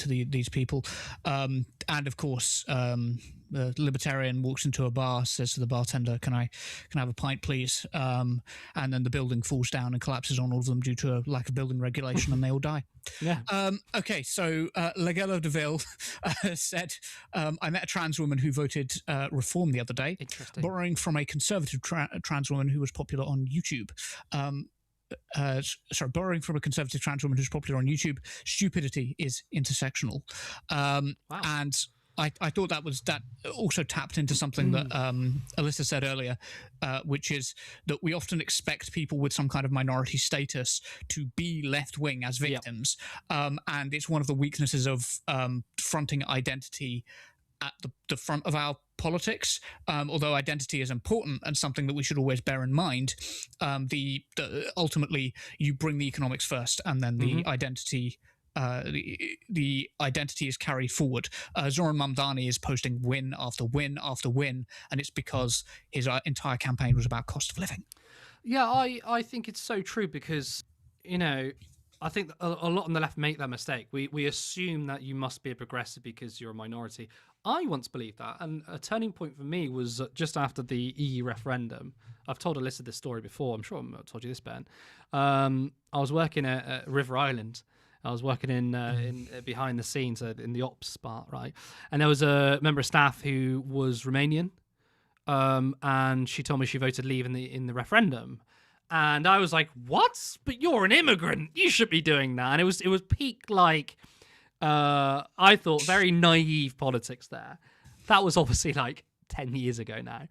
these people. And of course, the libertarian walks into a bar, says to the bartender, "Can I have a pint, please?" And then the building falls down and collapses on all of them due to a lack of building regulation, and they all die. Yeah. Okay, so Legelo Deville said, I met a trans woman who voted reform the other day, borrowing from a conservative trans woman who was popular on YouTube. Borrowing from a conservative trans woman who's popular on YouTube, stupidity is intersectional. Wow. And I thought that also tapped into something that Alyssa said earlier, which is that we often expect people with some kind of minority status to be left-wing as victims. And it's one of the weaknesses of fronting identity at the front of our politics. Although identity is important and something that we should always bear in mind, ultimately you bring the economics first, and then the identity. The identity is carried forward. Zoran Mamdani is posting win after win after win, and it's because his entire campaign was about cost of living. Yeah, I think it's so true because, I think a lot on the left make that mistake. We assume that you must be a progressive because you're a minority. I once believed that, and a turning point for me was just after the EU referendum. I've told Alyssa this story before. I'm sure I've told you this, Ben. I was working at River Island. I was working in behind the scenes in the ops part, right? And there was a member of staff who was Romanian, and she told me she voted Leave in the referendum, and I was like, "What? But you're an immigrant. You should be doing that." And it was peak I thought very naive politics there. That was obviously 10 years ago now,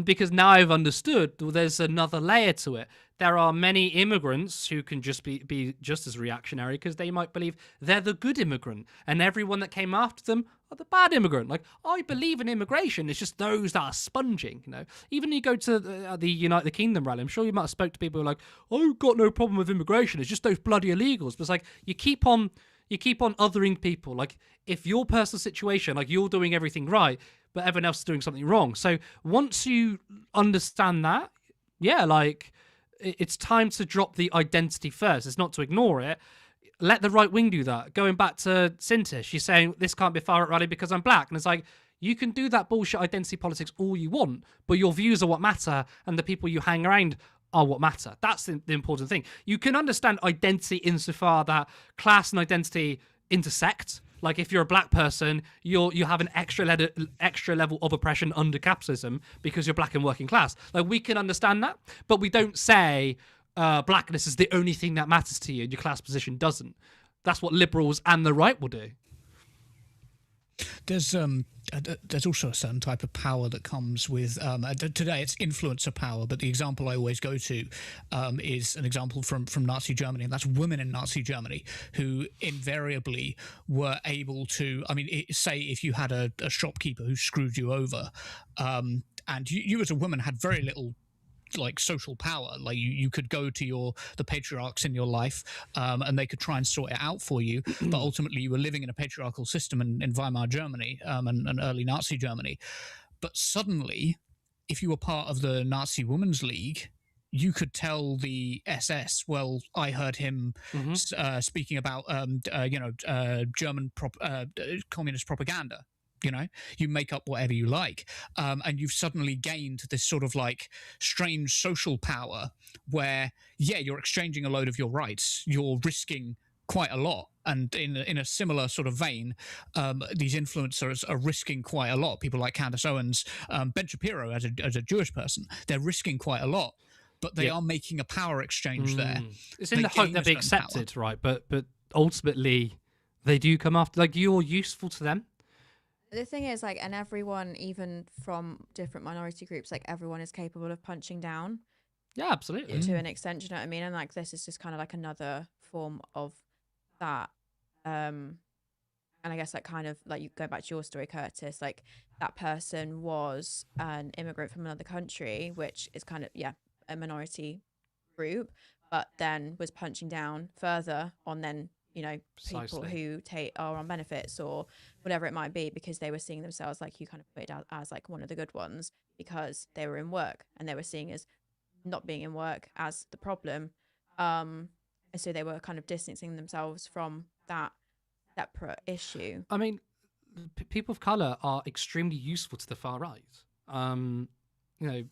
because now I've understood there's another layer to it. There are many immigrants who can just be just as reactionary because they might believe they're the good immigrant, and everyone that came after them are the bad immigrant. I believe in immigration. It's just those that are sponging. Even when you go to the United Kingdom rally, I'm sure you might have spoke to people who are like, "I've got no problem with immigration. It's just those bloody illegals." But it's you keep on othering people. If your personal situation, you're doing everything right, but everyone else is doing something wrong. So once you understand that, it's time to drop the identity first. It's not to ignore it. Let the right wing do that. Going back to Sintish, she's saying this can't be a far right rally because I'm black. And it's you can do that bullshit identity politics all you want, but your views are what matter, and the people you hang around are what matter. That's the important thing. You can understand identity insofar that class and identity intersect. If you're a black person, you have an extra level of oppression under capitalism because you're black and working class. We can understand that, but we don't say blackness is the only thing that matters to you and your class position doesn't. That's what liberals and the right will do. There's also a certain type of power that comes with today it's influencer power, but the example I always go to is an example from Nazi Germany, and that's women in Nazi Germany who invariably were able to, I mean, say if you had a shopkeeper who screwed you over, and you as a woman had very little like social power, like you could go to the patriarchs in your life, and they could try and sort it out for you, but ultimately you were living in a patriarchal system in Weimar Germany, and early Nazi Germany. But suddenly, if you were part of the Nazi Women's League, you could tell the SS, well, I heard him speaking about German communist propaganda. You know, you make up whatever you like, and you've suddenly gained this sort of like strange social power where, yeah, you're exchanging a load of your rights, you're risking quite a lot. And in a similar sort of vein, these influencers are risking quite a lot. People like Candace Owens, Ben Shapiro, as a Jewish person, they're risking quite a lot, but they are making a power exchange there. It's in the hope they'll be accepted, right? But ultimately, they do come after. Like, you're useful to them. The thing is, like, and everyone, even from different minority groups, like, everyone is capable of punching down. Yeah, absolutely. To an extent, you know what I mean? And, like, this is just kind of like another form of that. And I guess, like, kind of, like, you go back to your story, Curtis, like, that person was an immigrant from another country, which is kind of, a minority group, but then was punching down further on then, you know, people who are on benefits or whatever it might be, because they were seeing themselves, like you kind of put it out, as like one of the good ones because they were in work, and they were seeing as not being in work as the problem. And so they were kind of distancing themselves from that separate issue. I mean, people of color are extremely useful to the far right. You know,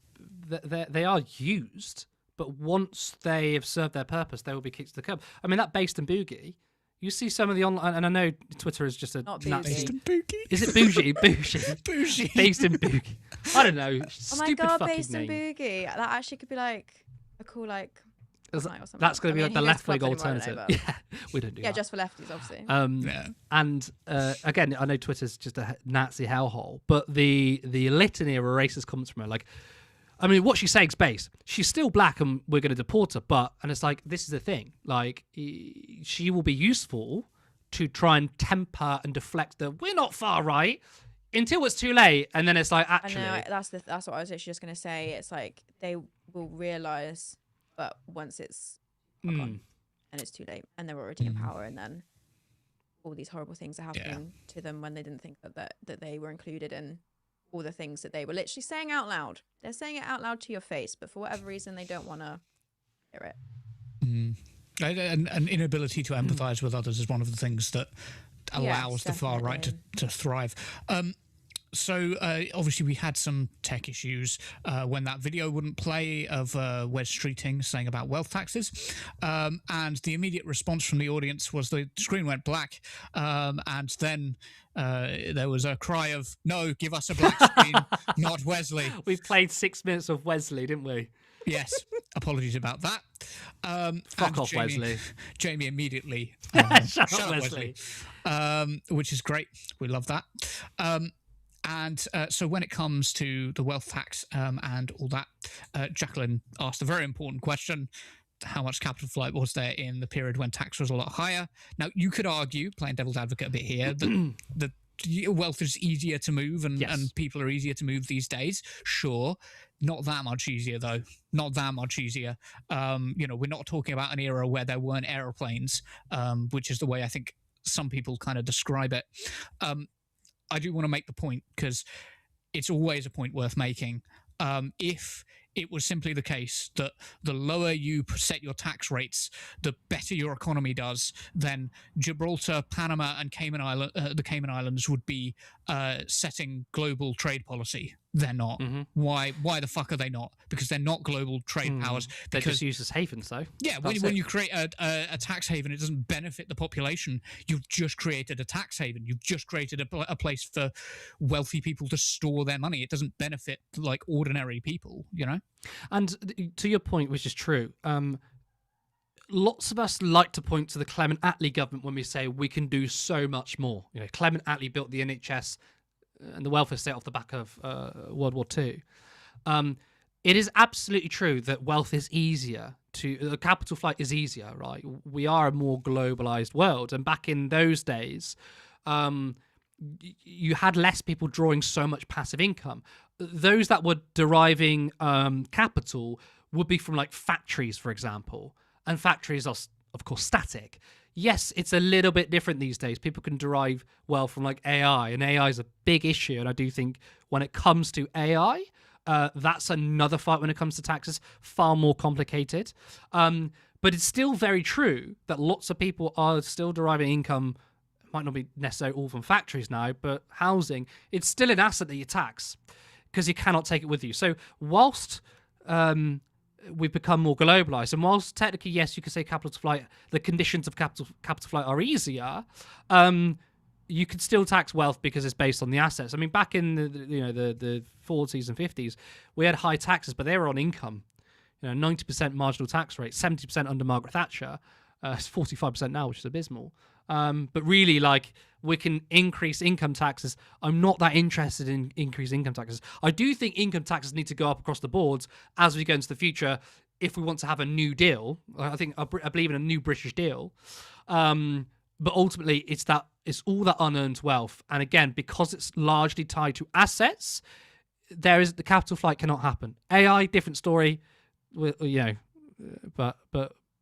they are used, but once they have served their purpose, they will be kicked to the curb. I mean, that Based and Boogie, you see some of the online, and I know Twitter is just a not Based and Boogie. Is it Bougie? Bougie. Based and Boogie. I don't know. Oh my god, Based and Boogie. That actually could be like a cool like. That's going to be like the left wing alternative. Anyway, yeah, we don't do that. Yeah, just for lefties, obviously. And again, I know Twitter's just a Nazi hellhole, but the litany of racist comments from her, like, I mean, what she's saying is based. She's still black and we're going to deport her, and it's like, this is the thing. Like, she will be useful to try and temper and deflect we're not far right until it's too late. And then it's like, actually. I know, that's what I was actually just going to say. It's like, they will realise, but once it's gone and it's too late and they're already in power, and then all these horrible things are happening to them when they didn't think that they were included in all the things that they were literally saying out loud. They're saying it out loud to your face, but for whatever reason, they don't want to hear it. An inability to empathise with others is one of the things that allows the far right to thrive. So obviously we had some tech issues when that video wouldn't play of Wes Streeting saying about wealth taxes, and the immediate response from the audience was the screen went black, and then there was a cry of, no, give us a black screen, not Wesley. We played 6 minutes of Wesley, didn't we? Yes, apologies about that. Fuck off, Wesley. Jamie immediately shut up, Wesley. Which is great. We love that. And so when it comes to the wealth tax and all that, Jacqueline asked a very important question. How much capital flight was there in the period when tax was a lot higher? Now, you could argue, playing devil's advocate a bit here, that wealth is easier to move and people are easier to move these days. Sure. Not that much easier, though. Not that much easier. You know, we're not talking about an era where there weren't aeroplanes, which is the way I think some people kind of describe it. I do want to make the point because it's always a point worth making. If it was simply the case that the lower you set your tax rates, the better your economy does, then Gibraltar, Panama, and the Cayman Islands would be setting global trade policy. They're not. Why the fuck are they not? Because they're not global trade powers. They're just used as havens, though. Yeah, when you create a tax haven, it doesn't benefit the population. You've just created a tax haven. You've just created a place for wealthy people to store their money. It doesn't benefit like ordinary people, you know? And to your point, which is true, lots of us like to point to the Clement Attlee government when we say we can do so much more. You know, Clement Attlee built the NHS and the welfare state off the back of World War II. It is absolutely true that wealth is easier capital flight is easier, right? We are a more globalized world, and back in those days, you had less people drawing so much passive income. Those that were deriving capital would be from like factories, for example, and factories are of course static. Yes, it's a little bit different these days. People can derive wealth from like AI, and AI is a big issue. And I do think when it comes to AI, that's another fight when it comes to taxes, far more complicated. But it's still very true that lots of people are still deriving income. It might not be necessarily all from factories now, but housing, it's still an asset that you tax because you cannot take it with you. So whilst we've become more globalized, and whilst technically, yes, you could say capital flight, the conditions of capital flight are easier, you could still tax wealth because it's based on the assets. I mean, back in the 40s and 50s, we had high taxes, but they were on income. 90% marginal tax rate, 70% under Margaret Thatcher. It's 45% now, which is abysmal. But really, like, we can increase income taxes. I'm not that interested in increasing income taxes. I do think income taxes need to go up across the boards as we go into the future if we want to have a new deal. I believe in a new British deal. But ultimately, it's all that unearned wealth. And again, because it's largely tied to assets, the capital flight cannot happen. AI, different story. But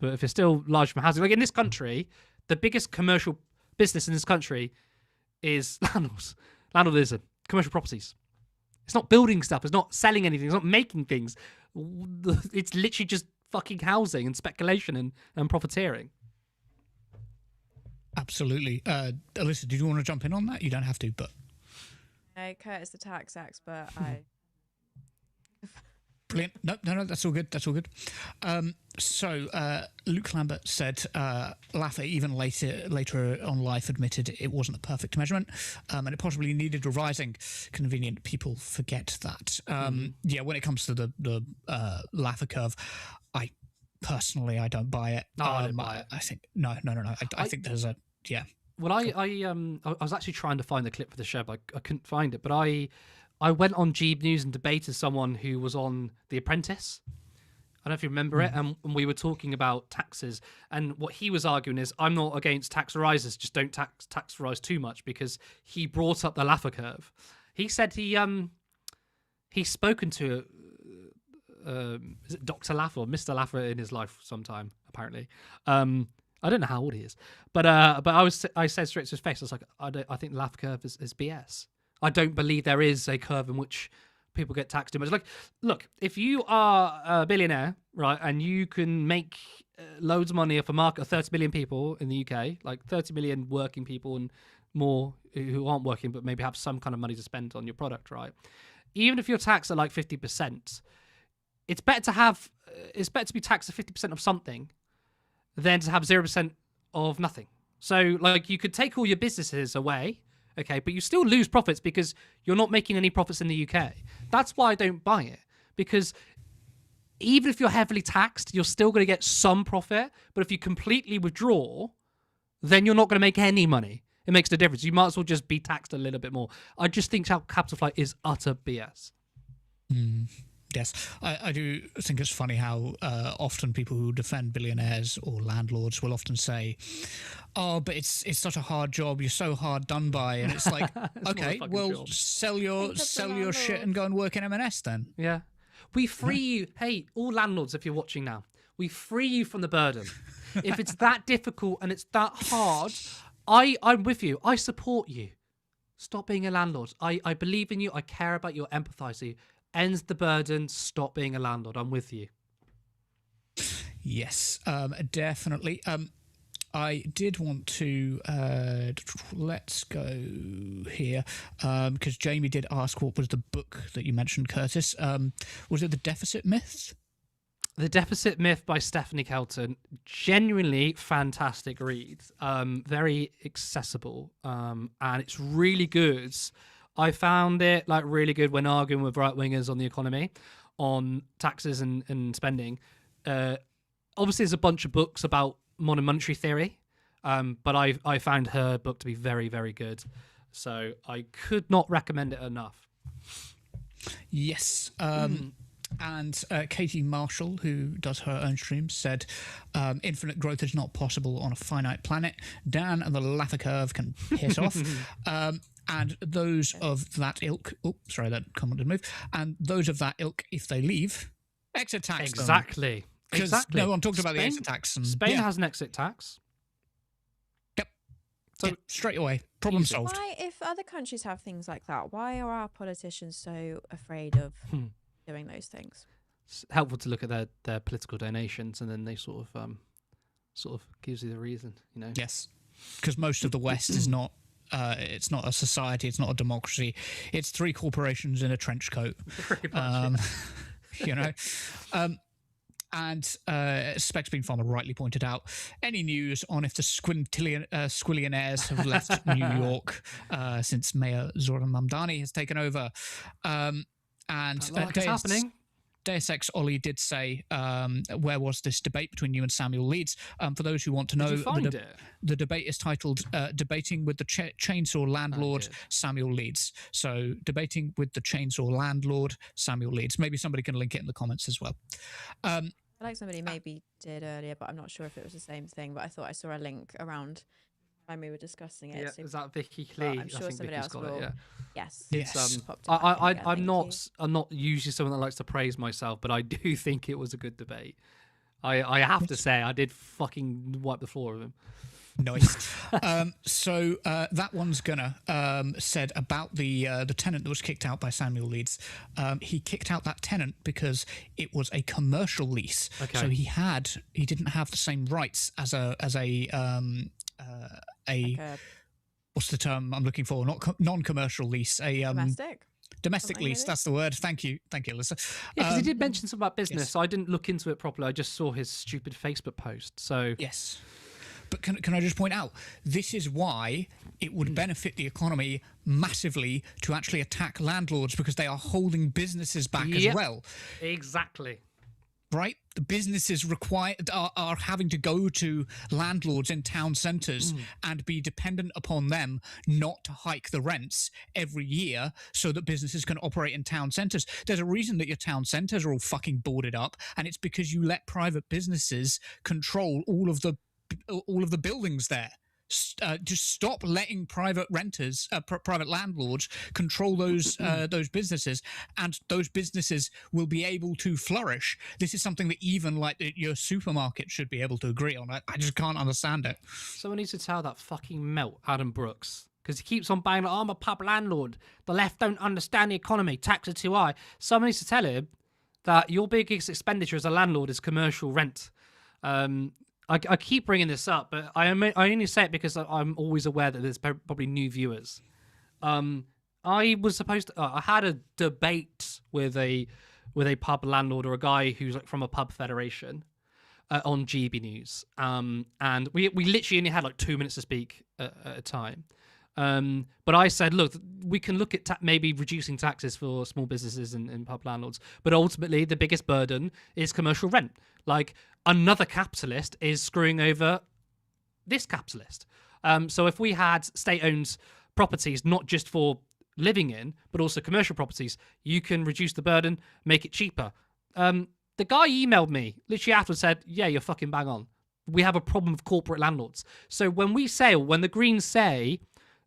if it's still large from housing, like in this country, the biggest commercial business in this country is landlordism, commercial properties. It's not building stuff. It's not selling anything. It's not making things. It's literally just fucking housing and speculation and profiteering. Absolutely. Alyssa, did you want to jump in on that? You don't have to, but... No, Kurt is the tax expert. Brilliant. No, that's all good. That's all good. So Luke Lambert said Laffer even later on life admitted it wasn't a perfect measurement, and it possibly needed revising. Convenient people forget that. Yeah, when it comes to the Laffer curve, I don't buy it. No, I don't buy it. I think no. I think there's a Well, I was actually trying to find the clip for the show, but I couldn't find it. But I went on Jeeb News and debated someone who was on The Apprentice. I don't know if you remember it, and we were talking about taxes. And what he was arguing is, I'm not against tax rises, just don't tax rise too much, because he brought up the Laffer curve. He said he's spoken to is it Dr. Laffer or Mr. Laffer in his life sometime, apparently. I don't know how old he is, but I said straight to his face, I was like, I think the Laffer curve is BS. I don't believe there is a curve in which people get taxed too much. Like, look, if you are a billionaire, right, and you can make loads of money off a market of 30 million people in the UK, like 30 million working people and more who aren't working but maybe have some kind of money to spend on your product, right? Even if you're taxed at like 50%, it's better to be taxed at 50% of something than to have 0% of nothing. So, like, you could take all your businesses away, okay, but you still lose profits because you're not making any profits in the UK. That's why I don't buy it, because even if you're heavily taxed, you're still going to get some profit, but if you completely withdraw, then you're not going to make any money. It makes no difference. You might as well just be taxed a little bit more. I just think capital flight is utter BS. Yes, I do think it's funny how often people who defend billionaires or landlords will often say, "Oh, but it's such a hard job. You're so hard done by," and it's like, okay, well, job. sell your shit and go and work in M&S then. Yeah, we free you. Hey, all landlords, if you're watching now, we free you from the burden. If it's that difficult and it's that hard, I'm with you. I support you. Stop being a landlord. I believe in you. I care about you. I empathise with you. Ends the burden. Stop being a landlord. I'm with you. Yes, definitely. I did want to let's go here because Jamie did ask what was the book that you mentioned, Curtis. Was it The Deficit Myth? The Deficit Myth by Stephanie Kelton. Genuinely fantastic read. Very accessible, and it's really good. I found it like really good when arguing with right-wingers on the economy, on taxes and spending. obviously there's a bunch of books about modern monetary theory, but I found her book to be very, very good. So I could not recommend it enough. Yes. And Katie Marshall, who does her own streams, said, infinite growth is not possible on a finite planet. Dan and the Laffer curve can piss off. And those of that ilk... Oh, sorry, that comment didn't move. And those of that ilk, if they leave, exit tax them. Exactly. Because no one talked about the exit tax. And, Spain has an exit tax. Yep. So yeah, straight away. Problem solved. Why, if other countries have things like that, why are our politicians so afraid of doing those things? It's helpful to look at their political donations, and then they sort of gives you the reason, you know. Yes, because most of the West is not. It's not a society. It's not a democracy. It's three corporations in a trench coat. Pretty much, you know. And Specs Bean Farmer rightly pointed out, any news on if the squillionaires have left New York since Mayor Zoran Mamdani has taken over. And it's happening. Deus Ex Ollie did say, where was this debate between you and Samuel Leeds? For those who want to know, the debate is titled Debating with the Chainsaw Landlord, Samuel Leeds. So, debating with the Chainsaw Landlord, Samuel Leeds. Maybe somebody can link it in the comments as well. I feel like somebody maybe did earlier, but I'm not sure if it was the same thing. But I thought I saw a link around when we were discussing it. Yeah, So, is that Vicky Clee? I'm sure somebody else will. It, yeah. Yes. Yes. I'm not usually someone that likes to praise myself, but I do think it was a good debate. I have to say, I did fucking wipe the floor with him. Nice. So that one's gonna said about the tenant that was kicked out by Samuel Leeds. He kicked out that tenant because it was a commercial lease. Okay. So he didn't have the same rights as a what's the term I'm looking for? Not non-commercial lease. Domestic lease, that's the word. Thank you, Alyssa. Yeah, because he did mention something about business. Yes. So I didn't look into it properly. I just saw his stupid Facebook post. So yes. But can I just point out, this is why it would benefit the economy massively to actually attack landlords, because they are holding businesses back as well. Exactly. Right? The businesses are having to go to landlords in town centres and be dependent upon them not to hike the rents every year so that businesses can operate in town centres. There's a reason that your town centres are all fucking boarded up, and it's because you let private businesses control all of the buildings there. Just stop letting private renters, private landlords control those businesses, and those businesses will be able to flourish. This is something that even like your supermarket should be able to agree on. I just can't understand it. Someone needs to tell that fucking melt Adam Brooks, because he keeps on banging, I'm a pub landlord. The left don't understand the economy. Tax are too high. Someone needs to tell him that your biggest expenditure as a landlord is commercial rent. I keep bringing this up, but I only say it because I'm always aware that there's probably new viewers. I had a debate with a pub landlord, or a guy who's like from a pub federation, on GB News, and we literally only had like 2 minutes to speak at a time. But I said, look, we can look at maybe reducing taxes for small businesses and pub landlords, but ultimately the biggest burden is commercial rent. Like, another capitalist is screwing over this capitalist. So if we had state-owned properties, not just for living in, but also commercial properties, you can reduce the burden, make it cheaper. The guy emailed me literally afterwards, said, yeah, you're fucking bang on. We have a problem with corporate landlords. So when the Greens say,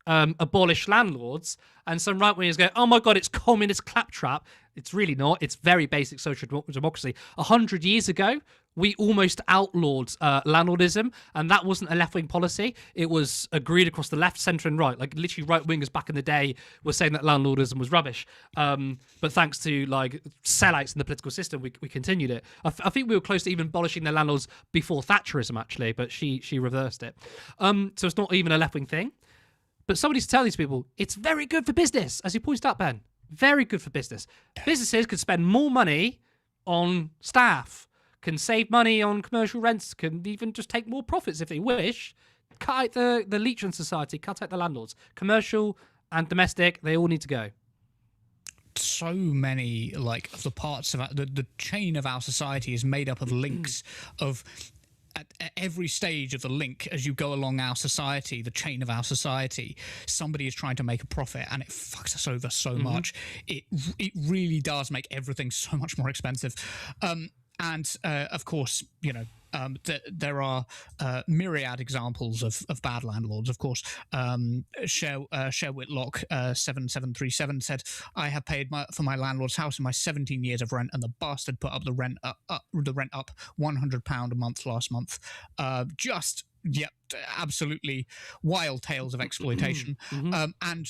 abolish landlords, and some right-wingers go, oh my God, it's communist claptrap. It's really not. It's very basic social democracy. 100 years ago, we almost outlawed landlordism, and that wasn't a left-wing policy. It was agreed across the left, centre, and right. Like, literally, right-wingers back in the day were saying that landlordism was rubbish. But thanks to, like, sellouts in the political system, we continued it. I think we were close to even abolishing the landlords before Thatcherism, actually, but she reversed it. So it's not even a left-wing thing. But somebody needs to tell these people, it's very good for business, as you pointed out, Ben. Very good for business. Businesses could spend more money on staff, can save money on commercial rents, can even just take more profits if they wish. Cut out the Leechman Society, cut out the landlords. Commercial and domestic, they all need to go. so many of the parts of the chain of our society is made up of links of. At every stage of the link, as you go along our society, the chain of our society, somebody is trying to make a profit, and it fucks us over so much. It really does make everything so much more expensive. And of course, there are myriad examples of bad landlords. Of course, Cher Whitlock 7737 said, "I have paid for my landlord's house in my 17 years of rent, and the bastard put up the rent up £100 a month last month." Absolutely wild tales of exploitation. And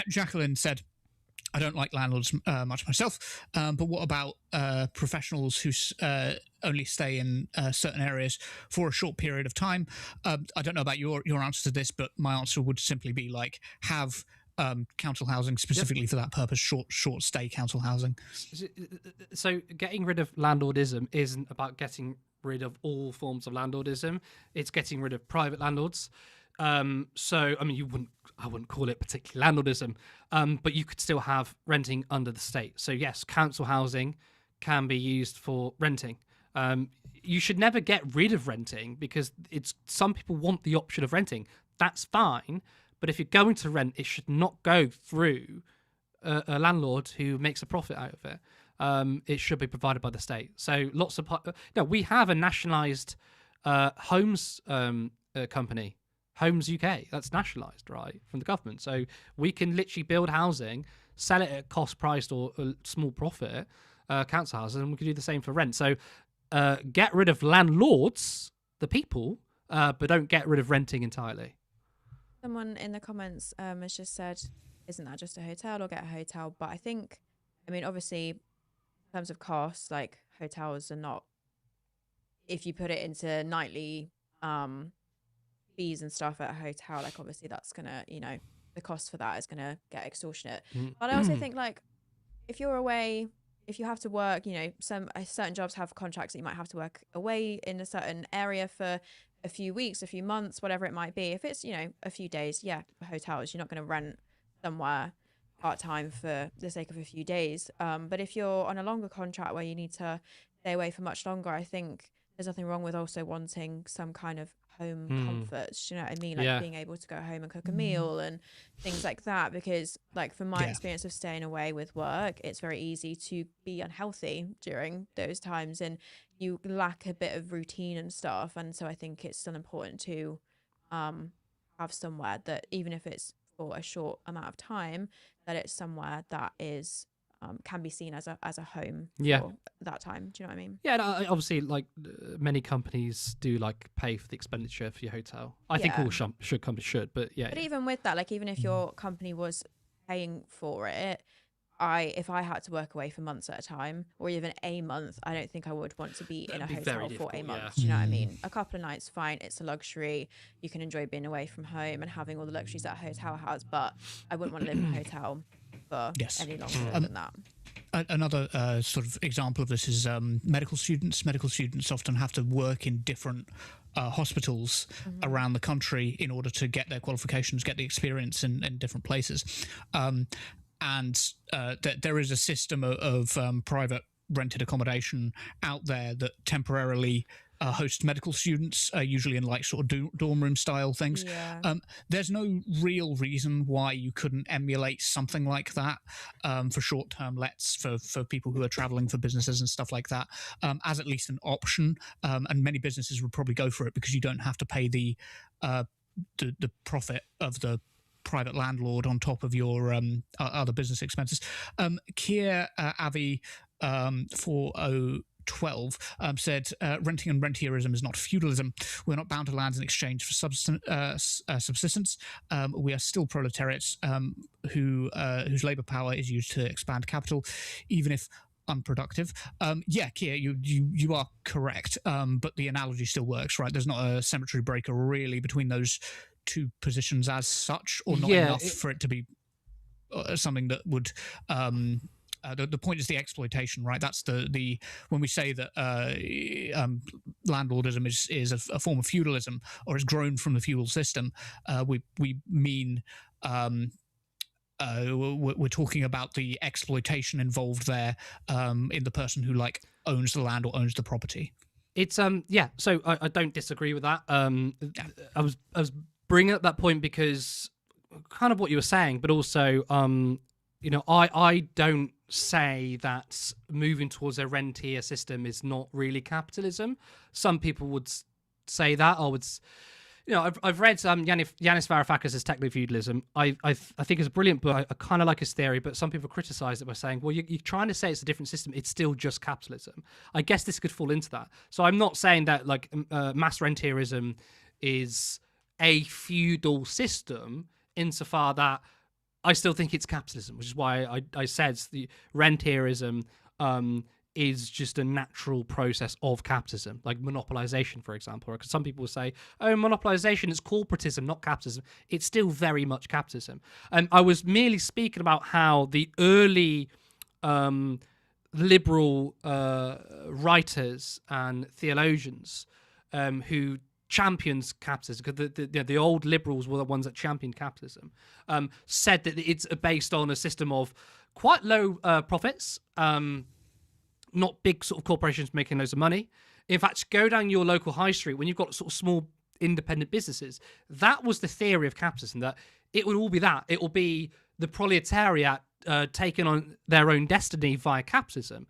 Jacqueline said, "I don't like landlords much myself, but what about professionals who only stay in certain areas for a short period of time?" I don't know about your answer to this, but my answer would simply be have council housing specifically for that purpose, short stay council housing. So getting rid of landlordism isn't about getting rid of all forms of landlordism. It's getting rid of private landlords. So I mean, I wouldn't call it particularly landlordism, but you could still have renting under the state. So yes, council housing can be used for renting. You should never get rid of renting, because some people want the option of renting. That's fine, but if you're going to rent, it should not go through a landlord who makes a profit out of it. It should be provided by the state. So we have a nationalised homes company. Homes UK, that's nationalised, right, from the government. So we can literally build housing, sell it at cost price or a small profit, council houses, and we can do the same for rent. So get rid of landlords, the people, but don't get rid of renting entirely. Someone in the comments has just said, "Isn't that just a hotel, or get a hotel?" But obviously, in terms of costs, hotels are not, if you put it into nightly fees and stuff at a hotel, obviously that's gonna, the cost for that is gonna get extortionate. But I also think if you're away, if you have to work, certain jobs have contracts that you might have to work away in a certain area for a few weeks, a few months, whatever it might be. If it's, a few days, hotels, you're not going to rent somewhere part-time for the sake of a few days. But if you're on a longer contract where you need to stay away for much longer, I think there's nothing wrong with also wanting some kind of home comforts, you know what I mean? Being able to go home and cook a meal and things like that, because from my experience of staying away with work, it's very easy to be unhealthy during those times, and you lack a bit of routine and stuff. And so I think it's still important to have somewhere that, even if it's for a short amount of time, that it's somewhere that is can be seen as a home for that time. Do you know what I mean? Yeah, and obviously, many companies do pay for the expenditure for your hotel. I think all companies should, but yeah. But even with that, even if your company was paying for it, if I had to work away for months at a time, or even a month, I don't think I would want to be in a hotel for a month. Do you know what I mean? A couple of nights, fine. It's a luxury. You can enjoy being away from home and having all the luxuries that a hotel has, but I wouldn't want to live in a hotel for any longer than that. Another sort of example of this is medical students. Medical students often have to work in different hospitals around the country in order to get their qualifications, get the experience in different places. And there is a system of private rented accommodation out there that temporarily host medical students, usually in sort of dorm room style things. There's no real reason why you couldn't emulate something like that for short-term lets for people who are traveling for businesses and stuff like that, as at least an option. And many businesses would probably go for it, because you don't have to pay the profit of the private landlord on top of your other business expenses. Kier Avi 4012 said, renting and rentierism is not feudalism. We're not bound to lands in exchange for subsistence. We are still proletariats whose labour power is used to expand capital, even if unproductive. Kier, you are correct, but the analogy still works, right? There's not a symmetry breaker really between those two positions as such, or not enough for it to be something that would the point is the exploitation, right? That's the when we say that landlordism is a form of feudalism, or is grown from the feudal system, we mean we're talking about the exploitation involved there in the person who like owns the land or owns the property. It's yeah. So I don't disagree with that. I was bringing up that point because kind of what you were saying, but also I don't say that moving towards a rentier system is not really capitalism. Some people would say that. I've read Yanis Varoufakis' Techno Feudalism. I think it's a brilliant book. I kind of like his theory, but some people criticize it by saying, well, you're trying to say it's a different system. It's still just capitalism. I guess this could fall into that. So I'm not saying that like mass rentierism is a feudal system insofar that I still think it's capitalism, which is why I said the rentierism is just a natural process of capitalism, like monopolization, for example. Because some people will say, oh, monopolization is corporatism, not capitalism. It's still very much capitalism. And I was merely speaking about how the early liberal writers and theologians who champions capitalism, because the old liberals were the ones that championed capitalism, said that it's based on a system of quite low profits, not big sort of corporations making loads of money. In fact, go down your local high street when you've got sort of small independent businesses. That was the theory of capitalism, that it would all be that. It will be the proletariat taking on their own destiny via capitalism.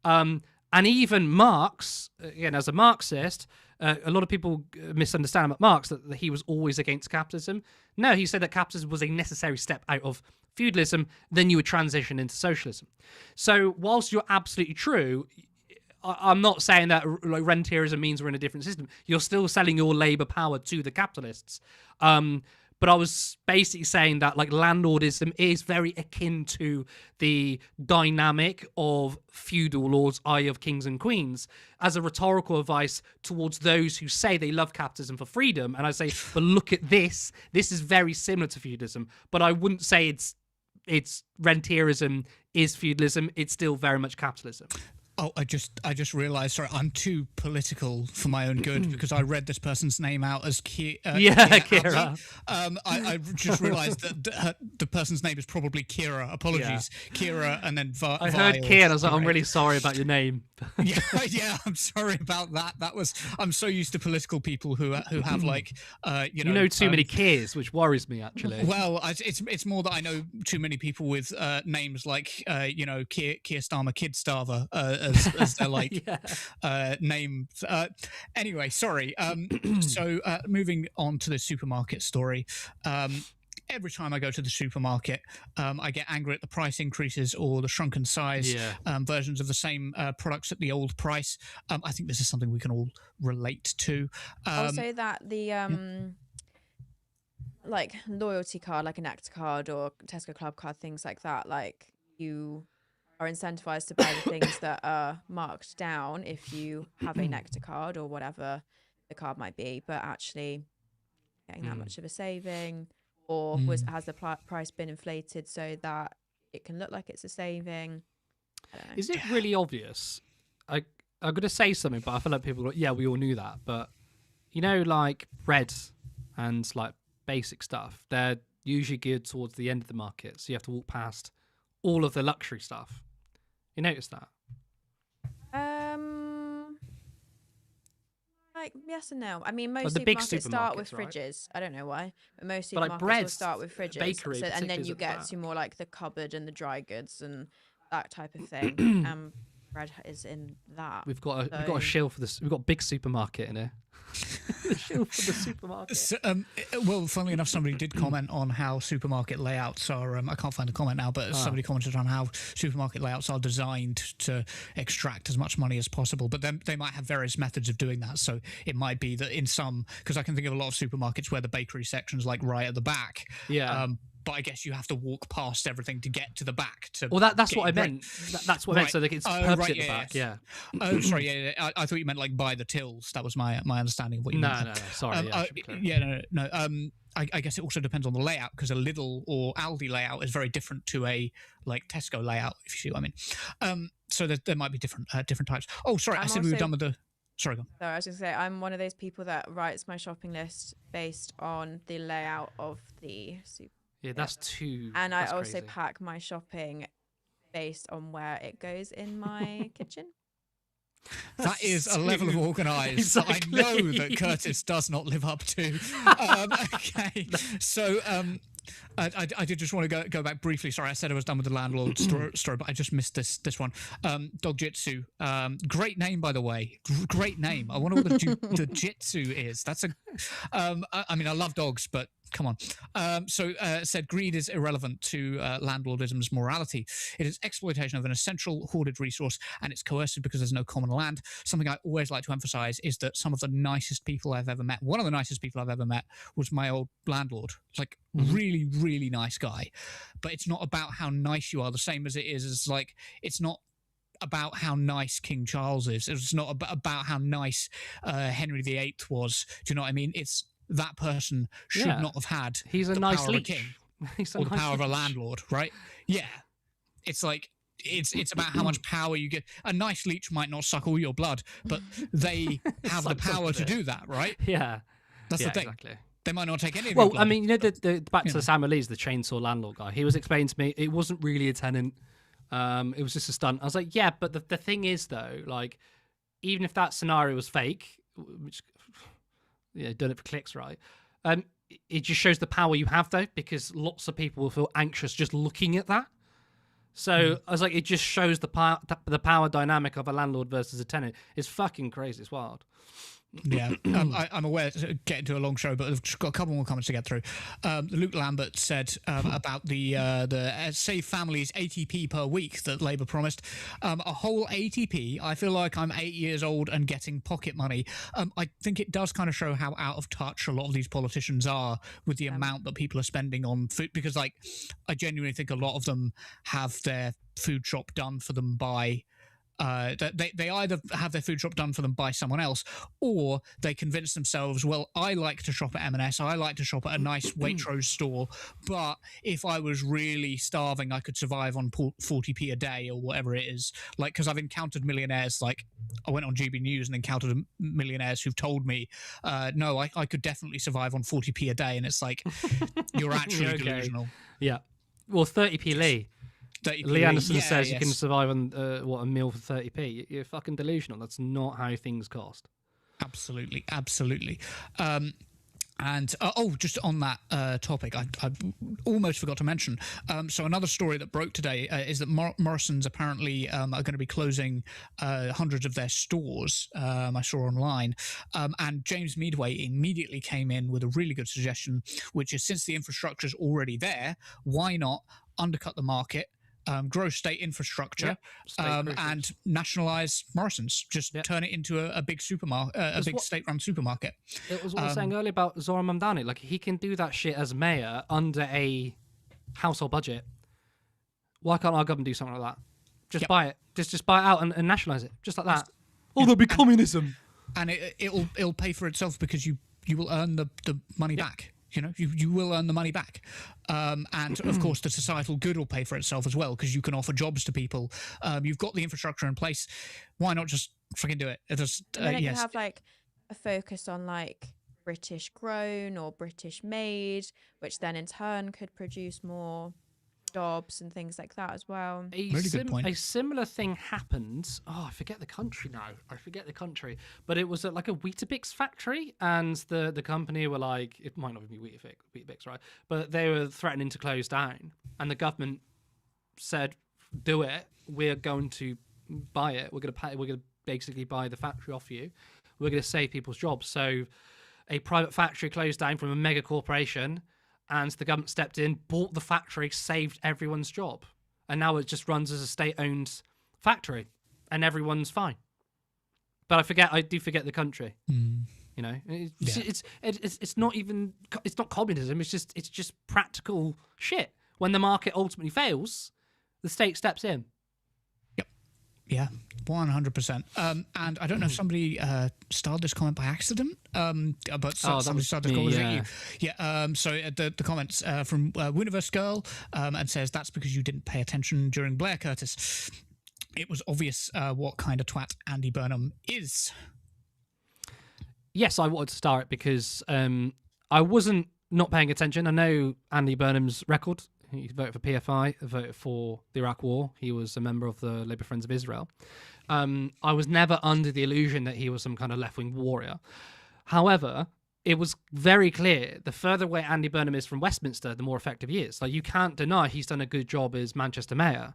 And even Marx, again, as a Marxist, a lot of people misunderstand about Marx, that he was always against capitalism. No, he said that capitalism was a necessary step out of feudalism, then you would transition into socialism. So whilst you're absolutely true, I'm not saying that like rentierism means we're in a different system. You're still selling your labor power to the capitalists. But I was basically saying that like landlordism is very akin to the dynamic of feudal lords, i.e. of kings and queens, as a rhetorical advice towards those who say they love capitalism for freedom. And I say, but look at this. This is very similar to feudalism. But I wouldn't say it's rentierism is feudalism. It's still very much capitalism. Oh, I just realised. Sorry, I'm too political for my own good because I read this person's name out as Kira. I just realised that the person's name is probably Kira. Apologies, Kira, and then I heard Kira. I was like, I'm really sorry about your name. yeah, I'm sorry about that. I'm so used to political people who have like you know too many Kirs, which worries me actually. Well, it's more that I know too many people with names like Keir Starmer, Kid Starver. As their like name. Anyway, sorry. So moving on to the supermarket story. Every time I go to the supermarket, I get angry at the price increases or the shrunken size versions of the same products at the old price. I think this is something we can all relate to. Also, that the like loyalty card, like a Nectar card or Tesco Club card, things like that, like you are incentivized to buy the things that are marked down if you have a Nectar card or whatever the card might be, but actually getting that much of a saving, or has the price been inflated so that it can look like it's a saving? I don't know. Is it really obvious? I'm going to say something, but I feel like people are like, yeah, we all knew that. But, like bread and like basic stuff, they're usually geared towards the end of the market. So you have to walk past all of the luxury stuff. You noticed that? Like yes and no. I mean, most the big supermarkets start with right? fridges. I don't know why, but most But supermarkets like bread, will start with fridges, bakery, and then you get to more like the cupboard and the dry goods and that type of thing. Bread is in that. We've got a shill for this. We've got a big supermarket in here. The shill for the supermarket. So, well, funnily enough, somebody did comment on how supermarket layouts are. I can't find the comment now, but somebody commented on how supermarket layouts are designed to extract as much money as possible. But then they might have various methods of doing that. So it might be that in some, because I can think of a lot of supermarkets where the bakery section's like right at the back. Yeah. But I guess you have to walk past everything to get to the back. Well, that's what I meant. That's what I meant. So that it's perfect at the back. Yeah. Oh, sorry. Yeah. I thought you meant like by the tills. That was my understanding of what you meant. No. Sorry. No. I guess it also depends on the layout, because a Lidl or Aldi layout is very different to a like Tesco layout, if you see what I mean. So there might be different types. Oh, sorry. I said we were done with the. Sorry, go on. So I was going to say, I'm one of those people that writes my shopping list based on the layout of the supermarket. Yeah, that's too. And I that's also crazy. pack my shopping based on where it goes in my kitchen. That is a level of organised that I know that Curtis does not live up to. Okay, so I did just want to go back briefly. Sorry, I said I was done with the landlord story, but I just missed this one. Dog Jitsu, great name, by the way. Great name. I wonder what the Jitsu is. That's a. I mean, I love dogs, but come on. Said greed is irrelevant to landlordism's morality. It is exploitation of an essential hoarded resource, and it's coercive because there's no common land. Something I always like to emphasize is that some of the nicest people I've ever met, one of the nicest people I've ever met was my old landlord. Like, really, really nice guy. But it's not about how nice you are, the same as it is as like, it's not about how nice King Charles is. It's not about how nice Henry VIII was. Do you know what I mean? It's that person should not have had He's a the nice power leech. of a king He's a or the nice power of a leech. landlord, right? Yeah. It's like, it's about how much power you get. A nice leech might not suck all your blood, but they have the power to do that, right? Yeah. That's the thing. Exactly. They might not take any of your Well, blood. I mean, you know, the back to the Samuel Lee's, the chainsaw landlord guy. He was explaining to me it wasn't really a tenant. It was just a stunt. I was like, yeah, but the thing is though, like, even if that scenario was fake, which done it for clicks, right? It just shows the power you have though, because lots of people will feel anxious just looking at that. So I was like, it just shows the power dynamic of a landlord versus a tenant. It's fucking crazy. It's wild. Yeah, I'm aware to get into a long show, but I've just got a couple more comments to get through. Luke Lambert said about the Save Families ATP per week that Labour promised. A whole ATP. I feel like I'm 8 years old and getting pocket money. I think it does kind of show how out of touch a lot of these politicians are with the amount that people are spending on food, because like I genuinely think a lot of them have their food shop done for them by they either have their food shop done for them by someone else, or they convince themselves, well, I like to shop at M&S, I like to shop at a nice Waitrose store, but if I was really starving, I could survive on 40p a day or whatever it is. Like, because I've encountered millionaires, like I went on GB News and encountered millionaires who've told me, no, I could definitely survive on 40p a day, and it's like, you're actually delusional. Yeah. Well, 30p Lee. Lee Anderson says you can survive on a meal for 30p. You're fucking delusional. That's not how things cost. Absolutely. And just on that topic, I almost forgot to mention. So another story that broke today is that Morrison's apparently are going to be closing hundreds of their stores. I saw online, and James Meadway immediately came in with a really good suggestion, which is, since the infrastructure is already there, why not undercut the market? Grow state infrastructure, and nationalise Morrison's. Just turn it into a big supermarket, a big state-run supermarket. It was what I was saying earlier about Zoran Mamdani. Like, he can do that shit as mayor under a household budget. Why can't our government do something like that? Just buy it. Just buy it out and nationalise it. Just like that. Oh, there'll be communism. And it'll pay for itself, because you will earn the money back. You know, you will earn the money back. And, of course, the societal good will pay for itself as well, because you can offer jobs to people. You've got the infrastructure in place. Why not just fucking do it? And then it can have, like, a focus on, like, British grown or British made, which then in turn could produce more jobs and things like that as well. Really good point. A similar thing happened. Oh, I forget the country now. But it was at like a Weetabix factory, and the company were like, it might not even be Weetabix, right? But they were threatening to close down, and the government said, "Do it. We're going to buy it. We're going to pay. We're going to basically buy the factory off you. We're going to save people's jobs." So, a private factory closed down from a mega corporation, and the government stepped in, bought the factory, saved everyone's job. And now it just runs as a state-owned factory, and everyone's fine. But I do forget the country. You know, it's not communism. It's just practical shit. When the market ultimately fails, the state steps in. Yeah, 100%. And I don't know if somebody started this comment by accident, but somebody started this comment. Was it you? Yeah. So the comments from Wuniverse Girl and says, that's because you didn't pay attention during Blair, Curtis. It was obvious what kind of twat Andy Burnham is. Yes, I wanted to start it because I wasn't not paying attention. I know Andy Burnham's record. He voted for PFI, voted for the Iraq War. He was a member of the Labour Friends of Israel. I was never under the illusion that he was some kind of left-wing warrior. However, it was very clear the further away Andy Burnham is from Westminster, the more effective he is. Like, you can't deny he's done a good job as Manchester mayor.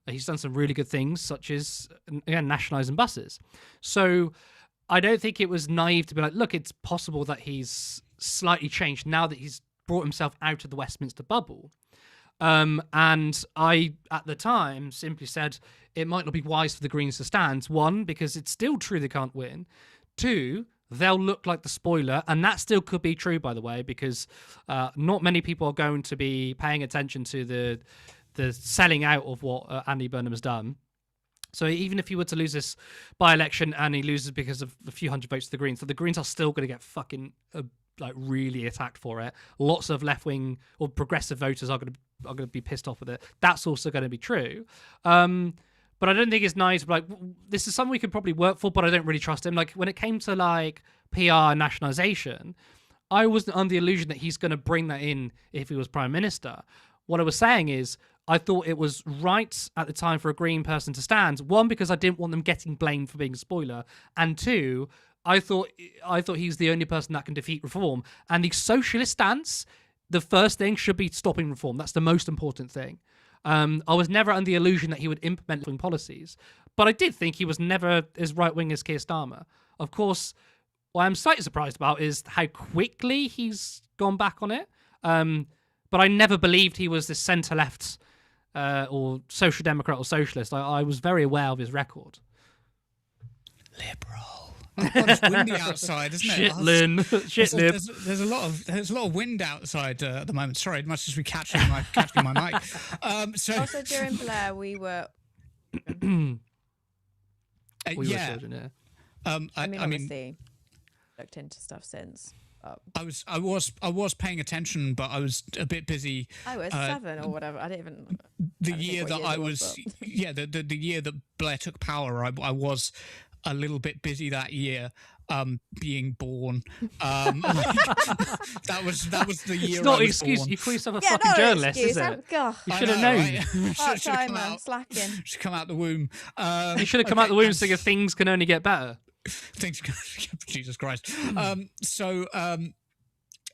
He's done some really good things, such as, again, nationalising buses. So I don't think it was naive to be like, look, it's possible that he's slightly changed now that he's brought himself out of the Westminster bubble. And I, at the time, simply said it might not be wise for the Greens to stand. One, because it's still true they can't win. Two, they'll look like the spoiler. And that still could be true, by the way, because not many people are going to be paying attention to the selling out of what Andy Burnham has done. So even if he were to lose this by-election and he loses because of a few hundred votes to the Greens, so the Greens are still going to get fucking really attacked for it. Lots of left-wing or progressive voters are going to be pissed off with it. That's also going to be true. But I don't think it's nice. Like, this is something we could probably work for, but I don't really trust him. Like, when it came to like PR and nationalisation, I wasn't under the illusion that he's going to bring that in if he was Prime Minister. What I was saying is, I thought it was right at the time for a Green person to stand. One, because I didn't want them getting blamed for being a spoiler, and two, I thought he's the only person that can defeat reform. And the socialist stance, the first thing should be stopping reform. That's the most important thing. I was never under the illusion that he would implement left-wing policies, but I did think he was never as right-wing as Keir Starmer. Of course, what I'm slightly surprised about is how quickly he's gone back on it. But I never believed he was this centre-left or social democrat or socialist. I was very aware of his record. Liberal. Oh God, it's windy outside, isn't it? Shit, Lynn. Shit, Lib. There's a lot of wind outside at the moment. Sorry, it must just be catching my mic. Also during Blair, we were. We were children, yeah. I mean, obviously, looked into stuff since. I was paying attention, but I was a bit busy. I was 7 or whatever. I didn't even. The year that I was, the year that Blair took power, I was a little bit busy that year, being born. That was the year. It's not an excuse. born. You call yourself a fucking journalist, is it? You should have known. Right? Part-timer, slacking. Should come out the womb. You should have come out the womb saying things can only get better. Jesus Christ.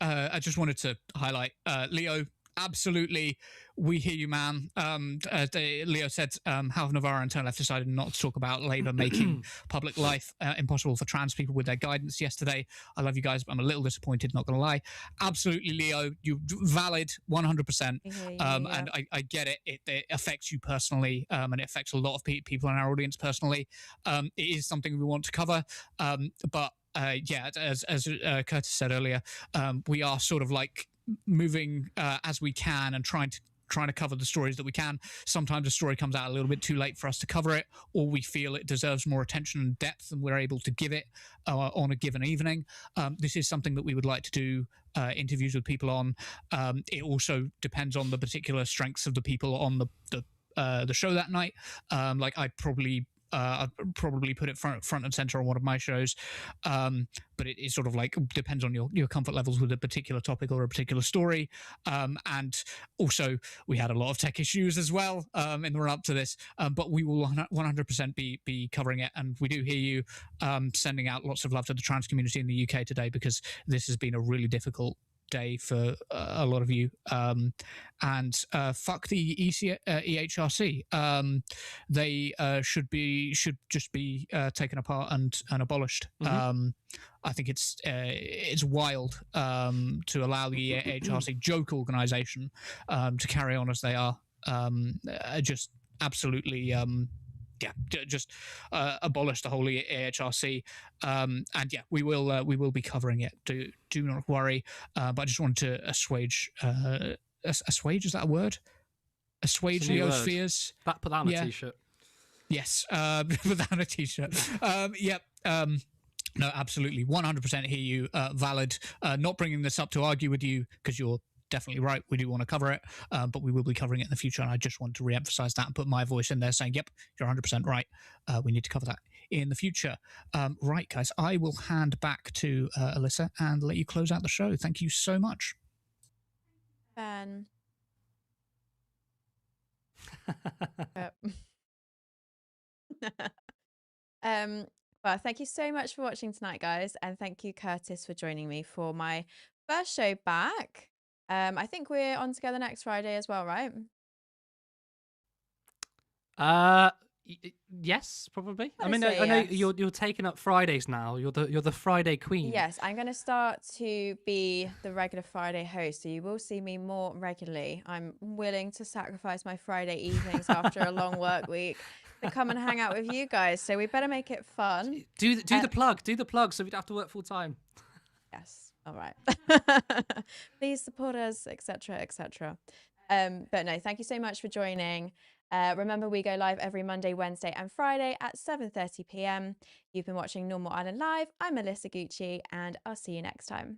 I just wanted to highlight Leo. Absolutely, we hear you, man. Leo said Half Navarra and Turn Left decided not to talk about Labour making public life impossible for trans people with their guidance yesterday. I love you guys, but I'm a little disappointed, not going to lie. Absolutely, Leo, you valid 100%. And I get it. It affects you personally, and it affects a lot of people in our audience personally. It is something we want to cover, but as Curtis said earlier, we are sort of like moving as we can and trying to cover the stories that we can. Sometimes a story comes out a little bit too late for us to cover it, or we feel it deserves more attention and depth than we're able to give it on a given evening. This is something that we would like to do interviews with people on. It also depends on the particular strengths of the people on the show that night. I'd probably put it front and center on one of my shows, but it sort of like depends on your comfort levels with a particular topic or a particular story. And also, we had a lot of tech issues as well in the run up to this, but we will 100% be covering it. And we do hear you sending out lots of love to the trans community in the UK today, because this has been a really difficult day for a lot of you, and fuck the EHRC. They should just be taken apart and abolished. I think it's wild to allow the EHRC joke organisation to carry on as they are. Just absolutely just abolish the whole AHRC, and we will be covering it. Do not worry. But I just wanted to assuage. Assuage, is that a word? Assuage Leo's fears. Put that on a t-shirt. Yes, put that on a t-shirt. Yep. No, absolutely, 100% hear you. Valid. Not bringing this up to argue with you, because you're definitely right. We do want to cover it, but we will be covering it in the future. And I just wanted to re-emphasize that and put my voice in there saying, yep, you're 100% right. We need to cover that in the future. Right, guys, I will hand back to Alyssa and let you close out the show. Thank you so much. then. Well, thank you so much for watching tonight, guys, and thank you, Curtis, for joining me for my first show back. I think we're on together next Friday as well, right? Yes, probably. I I'd mean, say I know yes. you're taking up Fridays now. You're the Friday queen. Yes, I'm going to start to be the regular Friday host, so you will see me more regularly. I'm willing to sacrifice my Friday evenings after a long work week to come and hang out with you guys. So we better make it fun. Do the plug, so we don't have to work full time. Yes, all right. Please support us, etc., etc. But no, thank you so much for joining. Remember, we go live every Monday, Wednesday, and Friday at 7:30 p.m. You've been watching Normal Island Live. I'm Alyssa Gucci, and I'll see you next time.